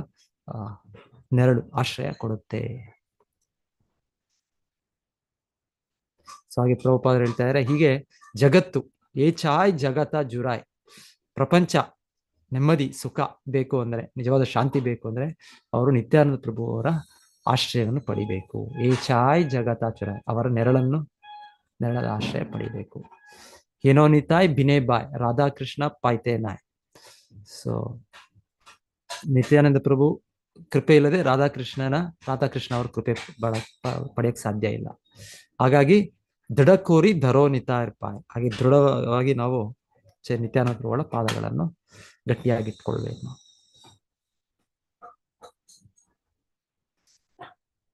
[SPEAKER 3] ನೆರಳು ಆಶ್ರಯ ಕೊಡುತ್ತೆ. ಸೊ ಹಾಗೆ ಪ್ರಭುಪಾದರು ಹೇಳ್ತಾ ಇದ್ದಾರೆ, ಹೀಗೆ ಜಗತ್ತು ಏ ಚಾಯ್ ಜಗತ ಜುರಾಯ್, ಪ್ರಪಂಚ ನೆಮ್ಮದಿ ಸುಖ ಬೇಕು ಅಂದ್ರೆ, ನಿಜವಾದ ಶಾಂತಿ ಬೇಕು ಅಂದ್ರೆ ಅವರು ನಿತ್ಯಾನಂದ ಪ್ರಭು ಅವರ ಆಶ್ರಯವನ್ನು ಪಡಿಬೇಕು. ಏ ಚಾಯ್ ಜಗತ ಜುರಾಯ್, ಅವರ ನೆರಳದ ಆಶ್ರಯ ಪಡಿಬೇಕು. ಏನೋ ನಿತಾಯ್ ಬಿನೆ ಬಾಯ್ ರಾಧಾಕೃಷ್ಣ ಪಾಯ್ತೇನಾಯ್. ಸೊ ನಿತ್ಯಾನಂದ ಪ್ರಭು ಕೃಪೆ ಇಲ್ಲದೆ ರಾಧಾಕೃಷ್ಣ ಅವ್ರ ಕೃಪೆ ಪಡೆಯಕ್ಕೆ ಸಾಧ್ಯ ಇಲ್ಲ. ಹಾಗಾಗಿ ದೃಢ ಕೋರಿ ಧರೋ ನಿತಾಯ್ ಪಾಯ್, ಹಾಗೆ ದೃಢವಾಗಿ ನಾವು ನಿತ್ಯಾನಂದ ಪ್ರಭುಗಳ ಪಾದಗಳನ್ನು ಗಟ್ಟಿಯಾಗಿಟ್ಕೊಳ್ಬೇಕು.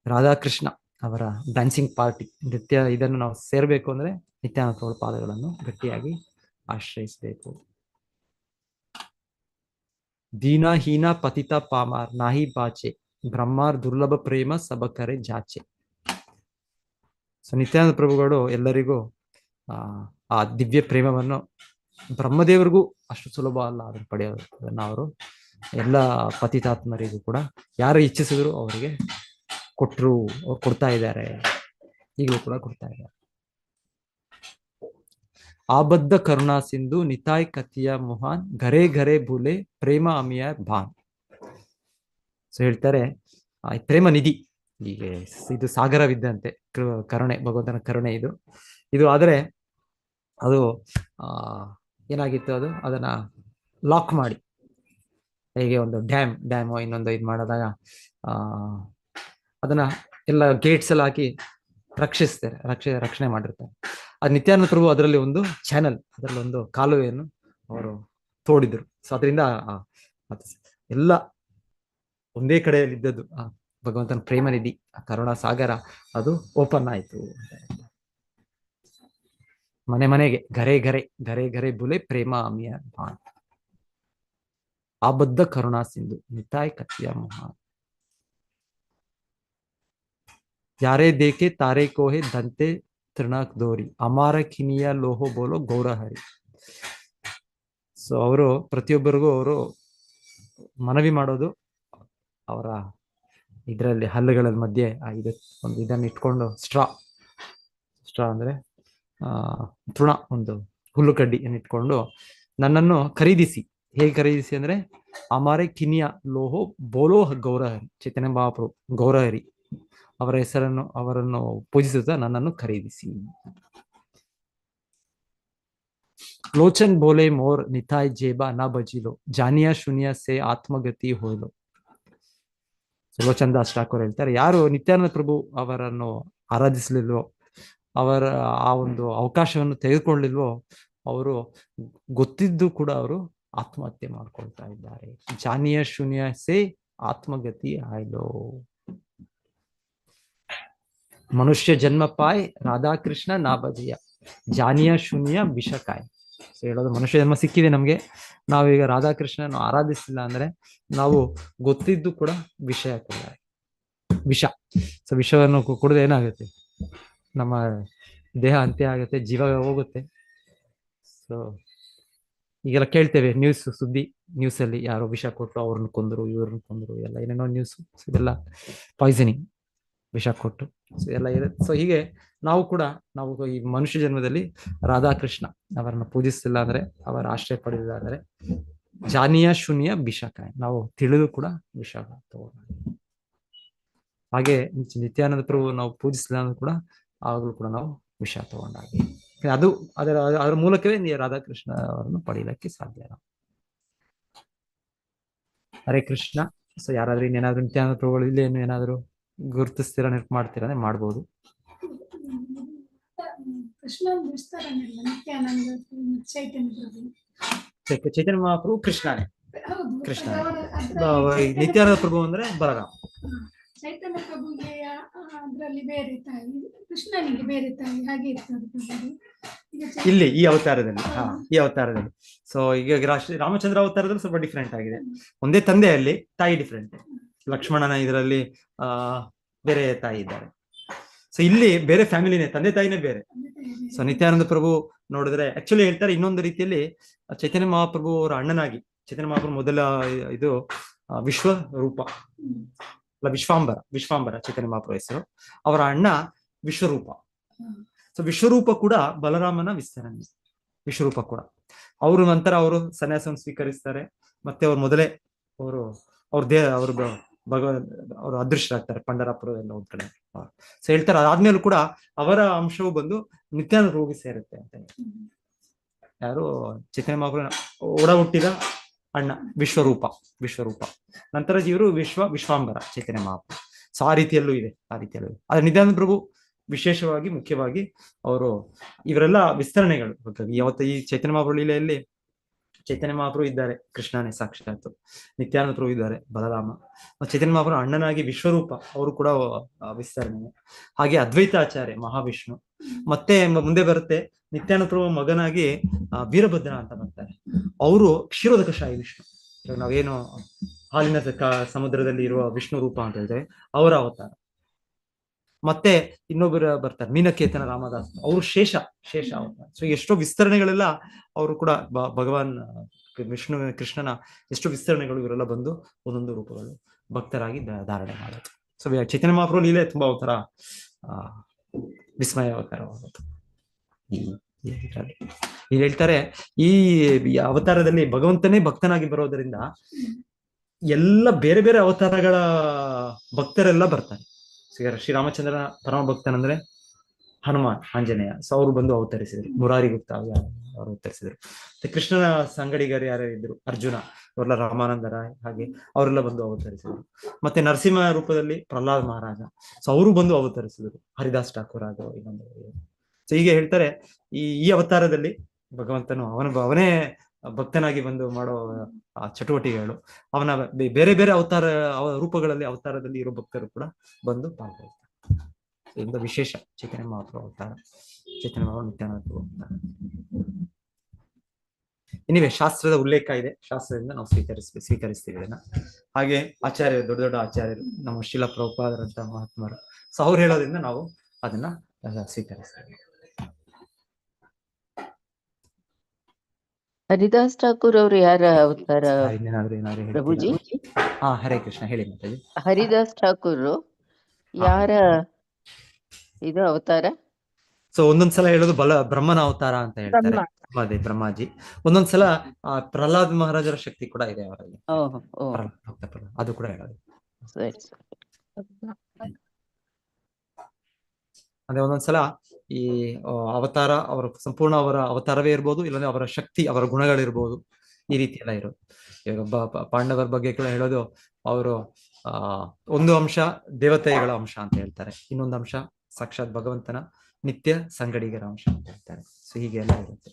[SPEAKER 3] ರಾಧಾಕೃಷ್ಣ ಅವರ ಡ್ಯಾನ್ಸಿಂಗ್ ಪಾರ್ಟಿ ನೃತ್ಯ ಇದನ್ನು ನಾವು ಸೇರ್ಬೇಕು ಅಂದ್ರೆ ನಿತ್ಯಾನಂದ ಪ್ರಭುಗಳ ಪಾದಗಳನ್ನು ಗಟ್ಟಿಯಾಗಿ ಆಶ್ರಯಿಸಬೇಕು. ದೀನ ಹೀನ ಪತಿತ ಪಾಮಾರ್ ನಾಹಿ ಬಾಚೆ, ಬ್ರಹ್ಮಾರ್ ದುರ್ಲಭ ಪ್ರೇಮ ಸಬಕರೆ ಜಾಚೆ. ಸೊ ನಿತ್ಯಾನಂದ ಪ್ರಭುಗಳು ಎಲ್ಲರಿಗೂ ಆ ದಿವ್ಯ ಪ್ರೇಮವನ್ನು, ಬ್ರಹ್ಮದೇವರಿಗೂ ಅಷ್ಟು ಸುಲಭ ಅಲ್ಲ ಅದನ್ನು ಪಡೆಯೋದು. ಅದನ್ನು ಅವರು ಎಲ್ಲ ಪತಿತಾತ್ಮರಿಗೂ ಕೂಡ ಯಾರು ಇಚ್ಛಿಸಿದ್ರು ಅವರಿಗೆ ಅವ್ರು ಕೊಡ್ತಾ ಇದ್ದಾರೆ, ಈಗಲೂ ಕೂಡ ಕೊಡ್ತಾ ಇದ್ದಾರೆ. ಆಬದ್ಧ ಕರುಣಾ ಸಿಂಧು ನಿತಾಯ್ ಕತಿಯ ಮೊಹಾನ್, ಘರೆ ಘರೆ ಬುಲೆ ಪ್ರೇಮ ಅಮಿಯ ಭಾನ್. ಸೊ ಹೇಳ್ತಾರೆ ಪ್ರೇಮ ನಿಧಿ, ಹೀಗೆ ಇದು ಸಾಗರವಿದ್ದಂತೆ ಕರುಣೆ, ಭಗವಂತನ ಕರುಣೆ ಇದು ಆದರೆ ಅದು ಏನಾಗಿತ್ತು, ಅದನ್ನ ಲಾಕ್ ಮಾಡಿ, ಹೇಗೆ ಒಂದು ಡ್ಯಾಮ್ ಇನ್ನೊಂದು ಇದು ಮಾಡಿದಾಗ ಅದನ್ನ ಎಲ್ಲ ಗೇಟ್ಸ್ ಎಲ್ಲ ಹಾಕಿ ರಕ್ಷಣೆ ಮಾಡಿರ್ತಾರೆ. ಅದು ನಿತ್ಯಾನಂದ ಪ್ರಭು ಅದರಲ್ಲಿ ಒಂದು ಚಾನಲ್, ಅದರಲ್ಲಿ ಒಂದು ಕಾಲುವೆಯನ್ನು ಅವರು ತೋಡಿದ್ರು. ಸೊ ಅದರಿಂದ ಎಲ್ಲ ಒಂದೇ ಕಡೆಯಲ್ಲಿ ಇದ್ದದ್ದು ಭಗವಂತನ ಪ್ರೇಮ ನಿಧಿ, ಕರುಣಾ ಸಾಗರ ಅದು ಓಪನ್ ಆಯ್ತು. ಮನೆಗೆ ಘರೆ ಬುಲೆ ಪ್ರೇಮ ಅಮಿಯ ಭಾನ್, ಆಬದ್ಧ ಕರುಣಾ ಸಿಂಧು ನಿತಾಯ್ ಕತಿಯ ಮೊಹಾನ್. ಯಾರೇ ದೇಕೆ ತಾರೆ ಕೋಹೆ ದಂತೆ ತೃಣಕ್ ದೋರಿ ಅಮಾರ ಕಿನಿಯ ಲೋಹೋ ಬೋಲೋ ಗೌರಹರಿ. ಸೊ ಅವರು ಪ್ರತಿಯೊಬ್ಬರಿಗೂ ಅವರು ಮನವಿ ಮಾಡೋದು ಅವರ ಇದರಲ್ಲಿ ಹಲ್ಲುಗಳ ಮಧ್ಯೆ ಒಂದು ಇದನ್ನ ಇಟ್ಕೊಂಡು ಸ್ಟ್ರಾ ಅಂದ್ರೆ ತೃಣ, ಒಂದು ಹುಲ್ಲು ಕಡ್ಡಿಯನ್ನು ಇಟ್ಕೊಂಡು ನನ್ನನ್ನು ಖರೀದಿಸಿ. ಹೇಗೆ ಖರೀದಿಸಿ ಅಂದ್ರೆ ಅಮಾರೆ ಕಿನಿಯ ಲೋಹೋ ಬೋಲೋ ಗೌರಹರಿ, ಚೈತನ್ಯ ಮಹಾಪ್ರಭು ಗೌರಹರಿ ಅವರ ಹೆಸರನ್ನು ಅವರನ್ನು ಪೂಜಿಸುತ್ತಾ ನನ್ನನ್ನು ಖರೀದಿಸಿ. ಲೋಚನ್ ಬೋಲೆ ಮೋರ್ ನಿತಾಯ್ ಜೇಬಾ ನ ಬಜಿಲೋ ಜಾನಿಯಾ ಶೂನ್ಯ ಸೇ ಆತ್ಮಗತಿ ಹೋಯ್ಲೋ. ಲೋಚನ್ ದಾಸ್ ಠಾಕೂರ್ ಹೇಳ್ತಾರೆ, ಯಾರು ನಿತ್ಯಾನಂದ ಪ್ರಭು ಅವರನ್ನು ಆರಾಧಿಸಲಿಲ್ವೋ, ಅವರ ಆ ಒಂದು ಅವಕಾಶವನ್ನು ತೆಗೆದುಕೊಳ್ಳಿಲ್ವೋ, ಅವರು ಗೊತ್ತಿದ್ದು ಕೂಡ ಅವರು ಆತ್ಮಹತ್ಯೆ ಮಾಡ್ಕೊಳ್ತಾ ಇದ್ದಾರೆ. ಜಾನಿಯ ಶೂನ್ಯ ಸೇ ಆತ್ಮಗತಿ ಆಯ್ಲೋ. ಮನುಷ್ಯ ಜನ್ಮ ಪಾಯ್ ರಾಧಾಕೃಷ್ಣ ನಾಬಜಿಯ ಜಾನಿಯ ಶೂನ್ಯ ವಿಷಕಾಯ್. ಹೇಳೋದು, ಮನುಷ್ಯ ಜನ್ಮ ಸಿಕ್ಕಿದೆ ನಮ್ಗೆ, ನಾವೀಗ ರಾಧಾಕೃಷ್ಣನ ಆರಾಧಿಸಿಲ್ಲ ಅಂದ್ರೆ ನಾವು ಗೊತ್ತಿದ್ದು ಕೂಡ ವಿಷಯ ವಿಷ. ಸೊ ವಿಷವನ್ನು ಕುಡಿದ್ರೆ ಏನಾಗುತ್ತೆ, ನಮ್ಮ ದೇಹ ಅಂತ್ಯ ಆಗುತ್ತೆ, ಜೀವ ಹೋಗುತ್ತೆ. ಸೊ ಈಗೆಲ್ಲ ಕೇಳ್ತೇವೆ ಸುದ್ದಿ ನ್ಯೂಸಲ್ಲಿ, ಯಾರೋ ವಿಷ ಕೊಟ್ಟು ಅವ್ರನ್ನ ಕೊಂದರು, ಇವ್ರನ್ನ ಕೊಂದರು, ಎಲ್ಲ ಏನೇನೋ ನ್ಯೂಸ್. ಇದೆಲ್ಲ ಪಾಯ್ಸನಿಂಗ್, ವಿಷ ಕೊಟ್ಟು. ಸೊ ಎಲ್ಲ ಇರುತ್ತೆ. ಸೊ ಹೀಗೆ ನಾವು ಈ ಮನುಷ್ಯ ಜನ್ಮದಲ್ಲಿ ರಾಧಾಕೃಷ್ಣ ಅವರನ್ನ ಪೂಜಿಸ್ತಿಲ್ಲ ಅಂದ್ರೆ, ಅವರ ಆಶ್ರಯ ಪಡೆದಿಲ್ಲ ಅಂದ್ರೆ ಜಾನಿಯ ಶೂನ್ಯ ವಿಷಕಾಯ, ನಾವು ತಿಳಿದು ಕೂಡ ವಿಷ ತಗೊಂಡ. ಹಾಗೆ ನಿತ್ಯಾನಂದ ಪ್ರಭು ನಾವು ಪೂಜಿಸಿಲ್ಲ ಅಂದ್ರೆ ಕೂಡ ಆವಾಗಲೂ ಕೂಡ ನಾವು ವಿಷ ತಗೊಂಡಾಗೆ. ಅದರ ಮೂಲಕವೇ ರಾಧಾಕೃಷ್ಣ ಅವರನ್ನು ಪಡೆಯಲಿಕ್ಕೆ ಸಾಧ್ಯ. ಹರೇ ಕೃಷ್ಣ. ಸೊ ಯಾರಾದ್ರೂ ಇನ್ನೇನಾದ್ರೂ ನಿತ್ಯಾನಂದ ಪ್ರಭುಗಳು ಇಲ್ಲಿ ಏನಾದ್ರು ಗುರುತಿಸ್ತೀರಾ, ನೆನಪು ಮಾಡ್ತೀರಾ ಅಂದ್ರೆ ಮಾಡ್ಬೋದು. ಚೈತನ್ಯ ಮಹಾಪ್ರಭು ಕೃಷ್ಣನೇ. ನಿತ್ಯಾನಂದ ಪ್ರಭು ಅಂದ್ರೆ ಬಲರಾಮ.
[SPEAKER 2] ಚೈತನ್ಯ ಪ್ರಭುಗೆ ಅದರಲ್ಲಿ ಬೇರೆ ತಾಯಿ, ಕೃಷ್ಣನಿಗೆ ಬೇರೆ ತಾಯಿ, ಹಾಗೆ ಇರ್ತದೆ
[SPEAKER 3] ಇಲ್ಲಿ ಈ ಅವತಾರದಲ್ಲಿ. ಈ ಅವತಾರದಲ್ಲಿ ಸೊ ಈಗ ರಾಮಚಂದ್ರ ಅವತಾರದಲ್ಲಿ ಸ್ವಲ್ಪ ಡಿಫ್ರೆಂಟ್ ಆಗಿದೆ. ಒಂದೇ ತಂದೆಯಲ್ಲಿ ತಾಯಿ ಡಿಫ್ರೆಂಟ್. ಲಕ್ಷ್ಮಣನ ಇದರಲ್ಲಿ ಬೇರೆ ತಾಯಿ ಇದ್ದಾರೆ. ಸೊ ಇಲ್ಲಿ ಬೇರೆ ಫ್ಯಾಮಿಲಿನೇ, ತಂದೆ ತಾಯಿನೇ ಬೇರೆ. ಸೊ ನಿತ್ಯಾನಂದ ಪ್ರಭು ನೋಡಿದ್ರೆ ಆಕ್ಚುಲಿ ಹೇಳ್ತಾರೆ, ಇನ್ನೊಂದು ರೀತಿಯಲ್ಲಿ ಚೈತನ್ಯ ಮಹಾಪ್ರಭು ಅವರ ಅಣ್ಣನಾಗಿ, ಚೈತನ್ಯ ಮಹಾಪ್ರಭು ಮೊದಲ ಇದು ವಿಶ್ವರೂಪ ಅಲ್ಲ ವಿಶ್ವಾಂಬರ ಚೈತನ್ಯ ಮಹಾಪ್ರಭು ಹೆಸರು. ಅವರ ಅಣ್ಣ ವಿಶ್ವರೂಪ. ಸೊ ವಿಶ್ವರೂಪ ಕೂಡ ಬಲರಾಮನ ವಿಸ್ತರಣೆ. ವಿಶ್ವರೂಪ ಕೂಡ ಅವರು ನಂತರ ಅವರು ಸನ್ಯಾಸವನ್ನು ಸ್ವೀಕರಿಸ್ತಾರೆ. ಮತ್ತೆ ಅವ್ರು ಮೊದಲೇ ಅವರು ಅದೃಶ್ಯರಾಗ್ತಾರೆ ಪಂಡರಾಪುರದಲ್ಲಿ ಒಂದ್ ಕಡೆ. ಸೊ ಹೇಳ್ತಾರೆ, ಅದಾದ್ಮೇಲೂ ಕೂಡ ಅವರ ಅಂಶವು ಬಂದು ನಿತ್ಯಾನಂದ ಪ್ರಭುಗೆ ಸೇರುತ್ತೆ ಅಂತ. ಯಾರು ಚೈತನ್ಯ ಮಹಾಪ್ರಭು ಒಡ ಹುಟ್ಟಿದ ಅಣ್ಣ ವಿಶ್ವರೂಪ. ನಂತರ ಇವರು ವಿಶ್ವಾಂಬರ ಚೈತನ್ಯ ಮಹಾಪ್ರಭು. ಸೊ ಆ ರೀತಿಯಲ್ಲೂ ಇದೆ. ಆದ್ರೆ ನಿತ್ಯಾನಂದ ಪ್ರಭು ವಿಶೇಷವಾಗಿ ಮುಖ್ಯವಾಗಿ ಅವರು ಇವರೆಲ್ಲ ವಿಸ್ತರಣೆಗಳು. ಈ ಚೈತನ್ಯ ಮಹಾಪ್ರಭು ಲೀಲೆಯಲ್ಲಿ ಚೈತನ್ಯ ಮಹಾಪ್ರಭು ಇದ್ದಾರೆ, ಕೃಷ್ಣನೇ ಸಾಕ್ಷಾತ್. ನಿತ್ಯಾನಂದ ಪ್ರಭು ಇದ್ದಾರೆ, ಬಲರಾಮ. ಚೈತನ್ಯ ಮಹಾಪ್ರಭು ಅಣ್ಣನಾಗಿ ವಿಶ್ವರೂಪ, ಅವರು ಕೂಡ ವಿಸ್ತರಣೆ. ಹಾಗೆ ಅದ್ವೈತಾಚಾರ್ಯ ಮಹಾವಿಷ್ಣು. ಮತ್ತೆ ಮುಂದೆ ಬರುತ್ತೆ ನಿತ್ಯಾನಂದ ಪ್ರಭು ಮಗನಾಗಿ ವೀರಭದ್ರ ಅಂತ ಬರ್ತಾರೆ. ಅವರು ಕ್ಷೀರೋದಕಶಾಹಿ ವಿಷ್ಣು. ನಾವೇನು ಹಾಲಿನ ಸಮುದ್ರದಲ್ಲಿ ಇರುವ ವಿಷ್ಣು ರೂಪ ಅಂತ ಹೇಳಿದ್ರೆ ಅವರ ಅವತಾರ. ಮತ್ತೆ ಇನ್ನೊಬ್ಬರು ಬರ್ತಾರೆ ಮೀನಕೇತನ ರಾಮದಾಸ್, ಅವರು ಶೇಷ ಅವತಾರ. ಸೊ ಎಷ್ಟೋ ವಿಸ್ತರಣೆಗಳೆಲ್ಲ ಅವರು ಕೂಡ ಭಗವಾನ್ ಕೃಷ್ಣನ ಎಷ್ಟೋ ವಿಸ್ತರಣೆಗಳು ಇವರೆಲ್ಲ ಬಂದು ಒಂದೊಂದು ರೂಪಗಳು ಭಕ್ತರಾಗಿ ಧಾರಣೆ ಮಾಡೋದು. ಸೊ ಚೈತನ್ಯ ಮಹಾಪ್ರಭು ಲೀಲೆ ತುಂಬಾ ಅವತಾರ ವಿಸ್ಮಯಕರವಾದದ್ದು. ಈಗ ಹೇಳ್ತಾರೆ, ಈ ಅವತಾರದಲ್ಲಿ ಭಗವಂತನೇ ಭಕ್ತನಾಗಿ ಬರೋದರಿಂದ ಎಲ್ಲ ಬೇರೆ ಬೇರೆ ಅವತಾರಗಳ ಭಕ್ತರೆಲ್ಲ ಬರ್ತಾರೆ. ಶ್ರೀರಾಮಚಂದ್ರನ ಪರಮ ಭಕ್ತನಂದ್ರೆ ಹನುಮಾನ್, ಆಂಜನೇಯ. ಸೊ ಅವರು ಬಂದು ಅವತರಿಸಿದ್ರು. ಮುರಾರಿ ಗುಪ್ತ ಅವರು ಅವತರಿಸಿದ್ರು. ಮತ್ತೆ ಕೃಷ್ಣನ ಸಂಗಡಿಗರು ಯಾರ್ಯಾರು ಇದ್ರು, ಅರ್ಜುನ, ಅವರೆಲ್ಲ ರಾಮಾನಂದ ರಾಯ್, ಹಾಗೆ ಅವರೆಲ್ಲ ಬಂದು ಅವತರಿಸಿದ್ರು. ಮತ್ತೆ ನರಸಿಂಹ ರೂಪದಲ್ಲಿ ಪ್ರಹ್ಲಾದ್ ಮಹಾರಾಜ. ಸೊ ಅವರು ಬಂದು ಅವತರಿಸಿದ್ರು. ಹರಿದಾಸ್ ಠಾಕೂರ್ ಆಗ ಇನ್ನೊಂದು. ಸೊ ಹೀಗೆ ಹೇಳ್ತಾರೆ, ಈ ಅವತಾರದಲ್ಲಿ ಭಗವಂತನು ಅವನೇ ಭಕ್ತನಾಗಿ ಬಂದು ಮಾಡೋ ಚಟುವಟಿಕೆಗಳು, ಅವನ ಬೇರೆ ಬೇರೆ ಅವತಾರದಲ್ಲಿ ಇರೋ ಭಕ್ತರು ಕೂಡ ಬಂದು ಪಾಲ್ಗೊಳ್ತಾರೆ. ಇದೊಂದು ವಿಶೇಷ ಚೈತನ್ಯ ಮಹಾಪ್ರಭು ಅವತಾರ, ಚೈತನ್ಯ ಮಹಾಪ್ರಭು ನಿತ್ಯಾನಂದ ಪ್ರಭು ಅವತಾರ. ಎನಿವೆ ಶಾಸ್ತ್ರದ ಉಲ್ಲೇಖ ಇದೆ, ಶಾಸ್ತ್ರದಿಂದ ನಾವು ಸ್ವೀಕರಿಸ್ತೀವಿ ಇದನ್ನ. ಹಾಗೆ ಆಚಾರ್ಯರು, ದೊಡ್ಡ ದೊಡ್ಡ ಆಚಾರ್ಯರು, ನಮ್ಮ ಶಿಲ ಪ್ರಭುಪಾದರಂತ ಮಹಾತ್ಮರು, ಸೊ ಅವ್ರು ಹೇಳೋದ್ರಿಂದ ನಾವು ಅದನ್ನ ಸ್ವೀಕರಿಸ್ತೀವಿ.
[SPEAKER 1] ಹರಿದಾಸ್ ಠಾಕೂರ್ ಅವರು ಯಾರ ಅವತಾರ
[SPEAKER 3] ಏನಾದ್ರು
[SPEAKER 1] ಪ್ರಭುಜಿ?
[SPEAKER 3] ಹಾ, ಹರೇ ಕೃಷ್ಣ, ಹೇಳಿ ಮಾತಾಡಿ.
[SPEAKER 1] ಹರಿದಾಸ್ ಠಾಕೂರ್ ಯಾರ ಇದು ಅವತಾರ?
[SPEAKER 3] ಸೊ ಒಂದೊಂದ್ಸಲ ಹೇಳೋದು ಬ್ರಹ್ಮನ ಅವತಾರ ಅಂತ ಹೇಳ್ತಾರೆ, ಅದೇ ಬ್ರಹ್ಮಾಜಿ. ಒಂದೊಂದ್ಸಲ ಪ್ರಹ್ಲಾದ್ ಮಹಾರಾಜರ ಶಕ್ತಿ ಕೂಡ ಇದೆ ಅವರಲ್ಲಿ, ಅದು ಕೂಡ ಹೇಳೋದು. ಅದೇ ಒಂದೊಂದ್ಸಲ ಈ ಅವತಾರ ಅವರ ಸಂಪೂರ್ಣ ಅವರ ಅವತಾರವೇ ಇರ್ಬೋದು, ಇಲ್ಲಾಂದ್ರೆ ಅವರ ಶಕ್ತಿ, ಅವರ ಗುಣಗಳಿರ್ಬೋದು, ಈ ರೀತಿ ಎಲ್ಲ ಇರೋದು. ಈಗ ಪಾಂಡವರ ಬಗ್ಗೆ ಕೂಡ ಹೇಳೋದು, ಅವರು ಒಂದು ಅಂಶ ದೇವತೆಗಳ ಅಂಶ ಅಂತ ಹೇಳ್ತಾರೆ, ಇನ್ನೊಂದು ಅಂಶ ಸಾಕ್ಷಾತ್ ಭಗವಂತನ ನಿತ್ಯ ಸಂಗಡಿಗರ ಅಂಶ ಅಂತ ಹೇಳ್ತಾರೆ. ಸೊ ಹೀಗೆ ಎಲ್ಲ ಇರುತ್ತೆ.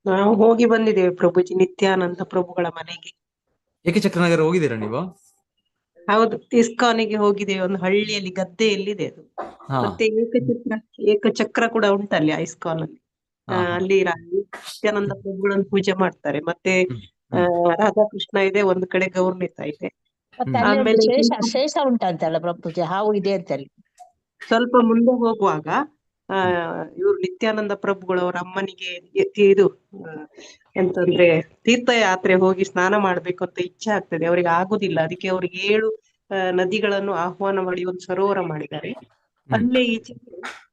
[SPEAKER 4] ನಾವು ಹೋಗಿ ಬಂದಿದ್ದೇವೆ ಪ್ರಭುಜಿ, ನಿತ್ಯಾನಂದ ಪ್ರಭುಗಳ ಮನೆಗೆ.
[SPEAKER 3] ಏಕಚಕ್ರನಗರ ಹೋಗಿದ್ದೀರಾ ನೀವು?
[SPEAKER 4] ಹೌದು, ಇಸ್ಕಾನಿಗೆ ಹೋಗಿದ್ದೇವೆ. ಒಂದು ಹಳ್ಳಿಯಲ್ಲಿ ಗದ್ದೆಯಲ್ಲಿದೆ ಅದು. ಮತ್ತೆ ಏಕಚಕ್ರ ಕೂಡ ಉಂಟಲ್ಲಿ ಆ ಇಸ್ಕಾನ್ ಅಲ್ಲಿ. ಅಲ್ಲಿ ನಿತ್ಯಾನಂದ ಪ್ರಭುಗಳನ್ನು ಪೂಜೆ ಮಾಡ್ತಾರೆ. ಮತ್ತೆ ರಾಧಾಕೃಷ್ಣ ಇದೆ, ಒಂದು ಕಡೆ ಗೌರ್ಣಿತ ಇದೆ. ಆಮೇಲೆ
[SPEAKER 1] ಶೇಷ ಉಂಟಂತಲ್ಲ ಪ್ರಭುಜಿ, ಹಾವು ಇದೆ ಅಂತಲ್ಲಿ.
[SPEAKER 4] ಸ್ವಲ್ಪ ಮುಂದೆ ಹೋಗುವಾಗ ಇವ್ರು ನಿತ್ಯಾನಂದ ಪ್ರಭುಗಳವರ ಅಮ್ಮನಿಗೆ ಇದು ಎಂತಂದ್ರೆ ತೀರ್ಥಯಾತ್ರೆ ಹೋಗಿ ಸ್ನಾನ ಮಾಡ್ಬೇಕು ಅಂತ ಇಚ್ಛೆ ಆಗ್ತದೆ, ಅವ್ರಿಗೆ ಆಗುದಿಲ್ಲ. ಅದಕ್ಕೆ ಅವ್ರಿಗೆ 7 ನದಿಗಳನ್ನು ಆಹ್ವಾನ ಮಾಡಿ ಒಂದು ಸರೋವರ ಮಾಡಿದ್ದಾರೆ. ಅಲ್ಲೇ ಈಚೆ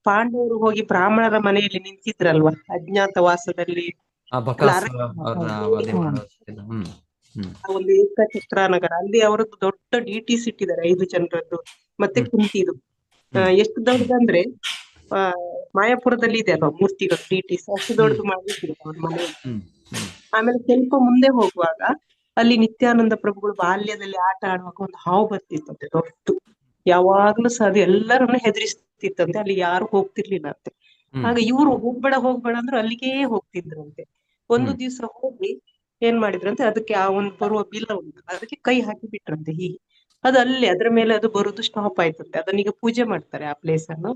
[SPEAKER 4] ಪಾಂಡವರು ಹೋಗಿ ಬ್ರಾಹ್ಮಣರ ಮನೆಯಲ್ಲಿ ನಿಂತಿದ್ರಲ್ವಾ ಅಜ್ಞಾತವಾಸದಲ್ಲಿ, ಒಂದು ಏಕಚಕ್ರ ನಗರ, ಅಲ್ಲಿ ಅವರದ್ದು ದೊಡ್ಡ DTC ಇಟ್ಟಿದ್ದಾರೆ, 5 ಜನರದ್ದು. ಮತ್ತೆ ಕುಂತಿದು ಎಷ್ಟು ದೊಡ್ಡದಂದ್ರೆ ಮಾಯಾಪುರದಲ್ಲಿ ಇದೆ ಅಲ್ವಾ ಮೂರ್ತಿಗಳು, DTC ಅಷ್ಟು ದೊಡ್ಡದು ಮಾಡಿದ್ರು ಅವ್ರ ಮನೆಯಲ್ಲಿ. ಆಮೇಲೆ ಸ್ವಲ್ಪ ಮುಂದೆ ಹೋಗುವಾಗ ಅಲ್ಲಿ ನಿತ್ಯಾನಂದ ಪ್ರಭುಗಳು ಬಾಲ್ಯದಲ್ಲಿ ಆಟ ಆಡುವಾಗ ಒಂದು ಹಾವು ಬರ್ತಿತ್ತಂತೆ ದೊಡ್ಡ, ಯಾವಾಗ್ಲೂ ಸಹ ಅದು ಎಲ್ಲರನ್ನು ಹೆದರಿಸ್ತಿತ್ತಂತೆ, ಅಲ್ಲಿ ಯಾರು ಹೋಗ್ತಿರ್ಲಿಲ್ಲ ಅಂತೆ. ಆಗ ಇವ್ರು ಹೋಗ್ಬೇಡ ಅಂದ್ರೆ ಅಲ್ಲಿಗೇ ಹೋಗ್ತಿದ್ರಂತೆ. ಒಂದು ದಿವ್ಸ ಹೋಗಿ ಏನ್ ಮಾಡಿದ್ರಂತೆ, ಅದಕ್ಕೆ ಆ ಒಂದು ಬರುವ ಬಿಲ ಉಂಟು, ಅದಕ್ಕೆ ಕೈ ಹಾಕಿ ಬಿಟ್ರಂತೆ. ಹೀಗೆ ಅದು ಅಲ್ಲೇ ಅದ್ರ ಮೇಲೆ ಅದು ಬರುದು ಸ್ಟಾಪ್ ಆಯ್ತಂತೆ. ಅದನ್ನೀಗ ಪೂಜೆ ಮಾಡ್ತಾರೆ ಆ ಪ್ಲೇಸ್ ಅನ್ನು.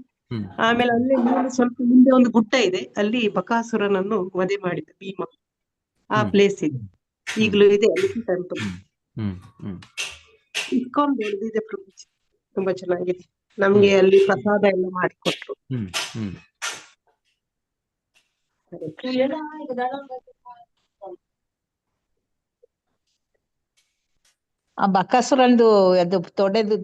[SPEAKER 4] ಆಮೇಲೆ ಅಲ್ಲೇ ಮೇಲೆ ಸ್ವಲ್ಪ ಮುಂದೆ ಒಂದು ಗುಡ್ಡ ಇದೆ, ಅಲ್ಲಿ ಬಕಾಸುರನನ್ನು ವಧೆ ಮಾಡಿದ ಭೀಮ, ಆ ಪ್ಲೇಸ್ ಇದೆ, ಈಗಲೂ ಇದೆ ಅಲ್ಲಿ ಟೆಂಪಲ್. ಇಸ್ಕಾನ್ ದೊಡ್ಡದಿದೆ ಪ್ರಭುಜಿ, ತುಂಬಾ ಚೆನ್ನಾಗಿದೆ. ನಮ್ಗೆ ಅಲ್ಲಿ ಪ್ರಸಾದ ಎಲ್ಲ ಮಾಡಿಕೊಟ್ರು.
[SPEAKER 1] ಆ ಬಕಾಸುರಂದು ಅದು ತೊಡೆದು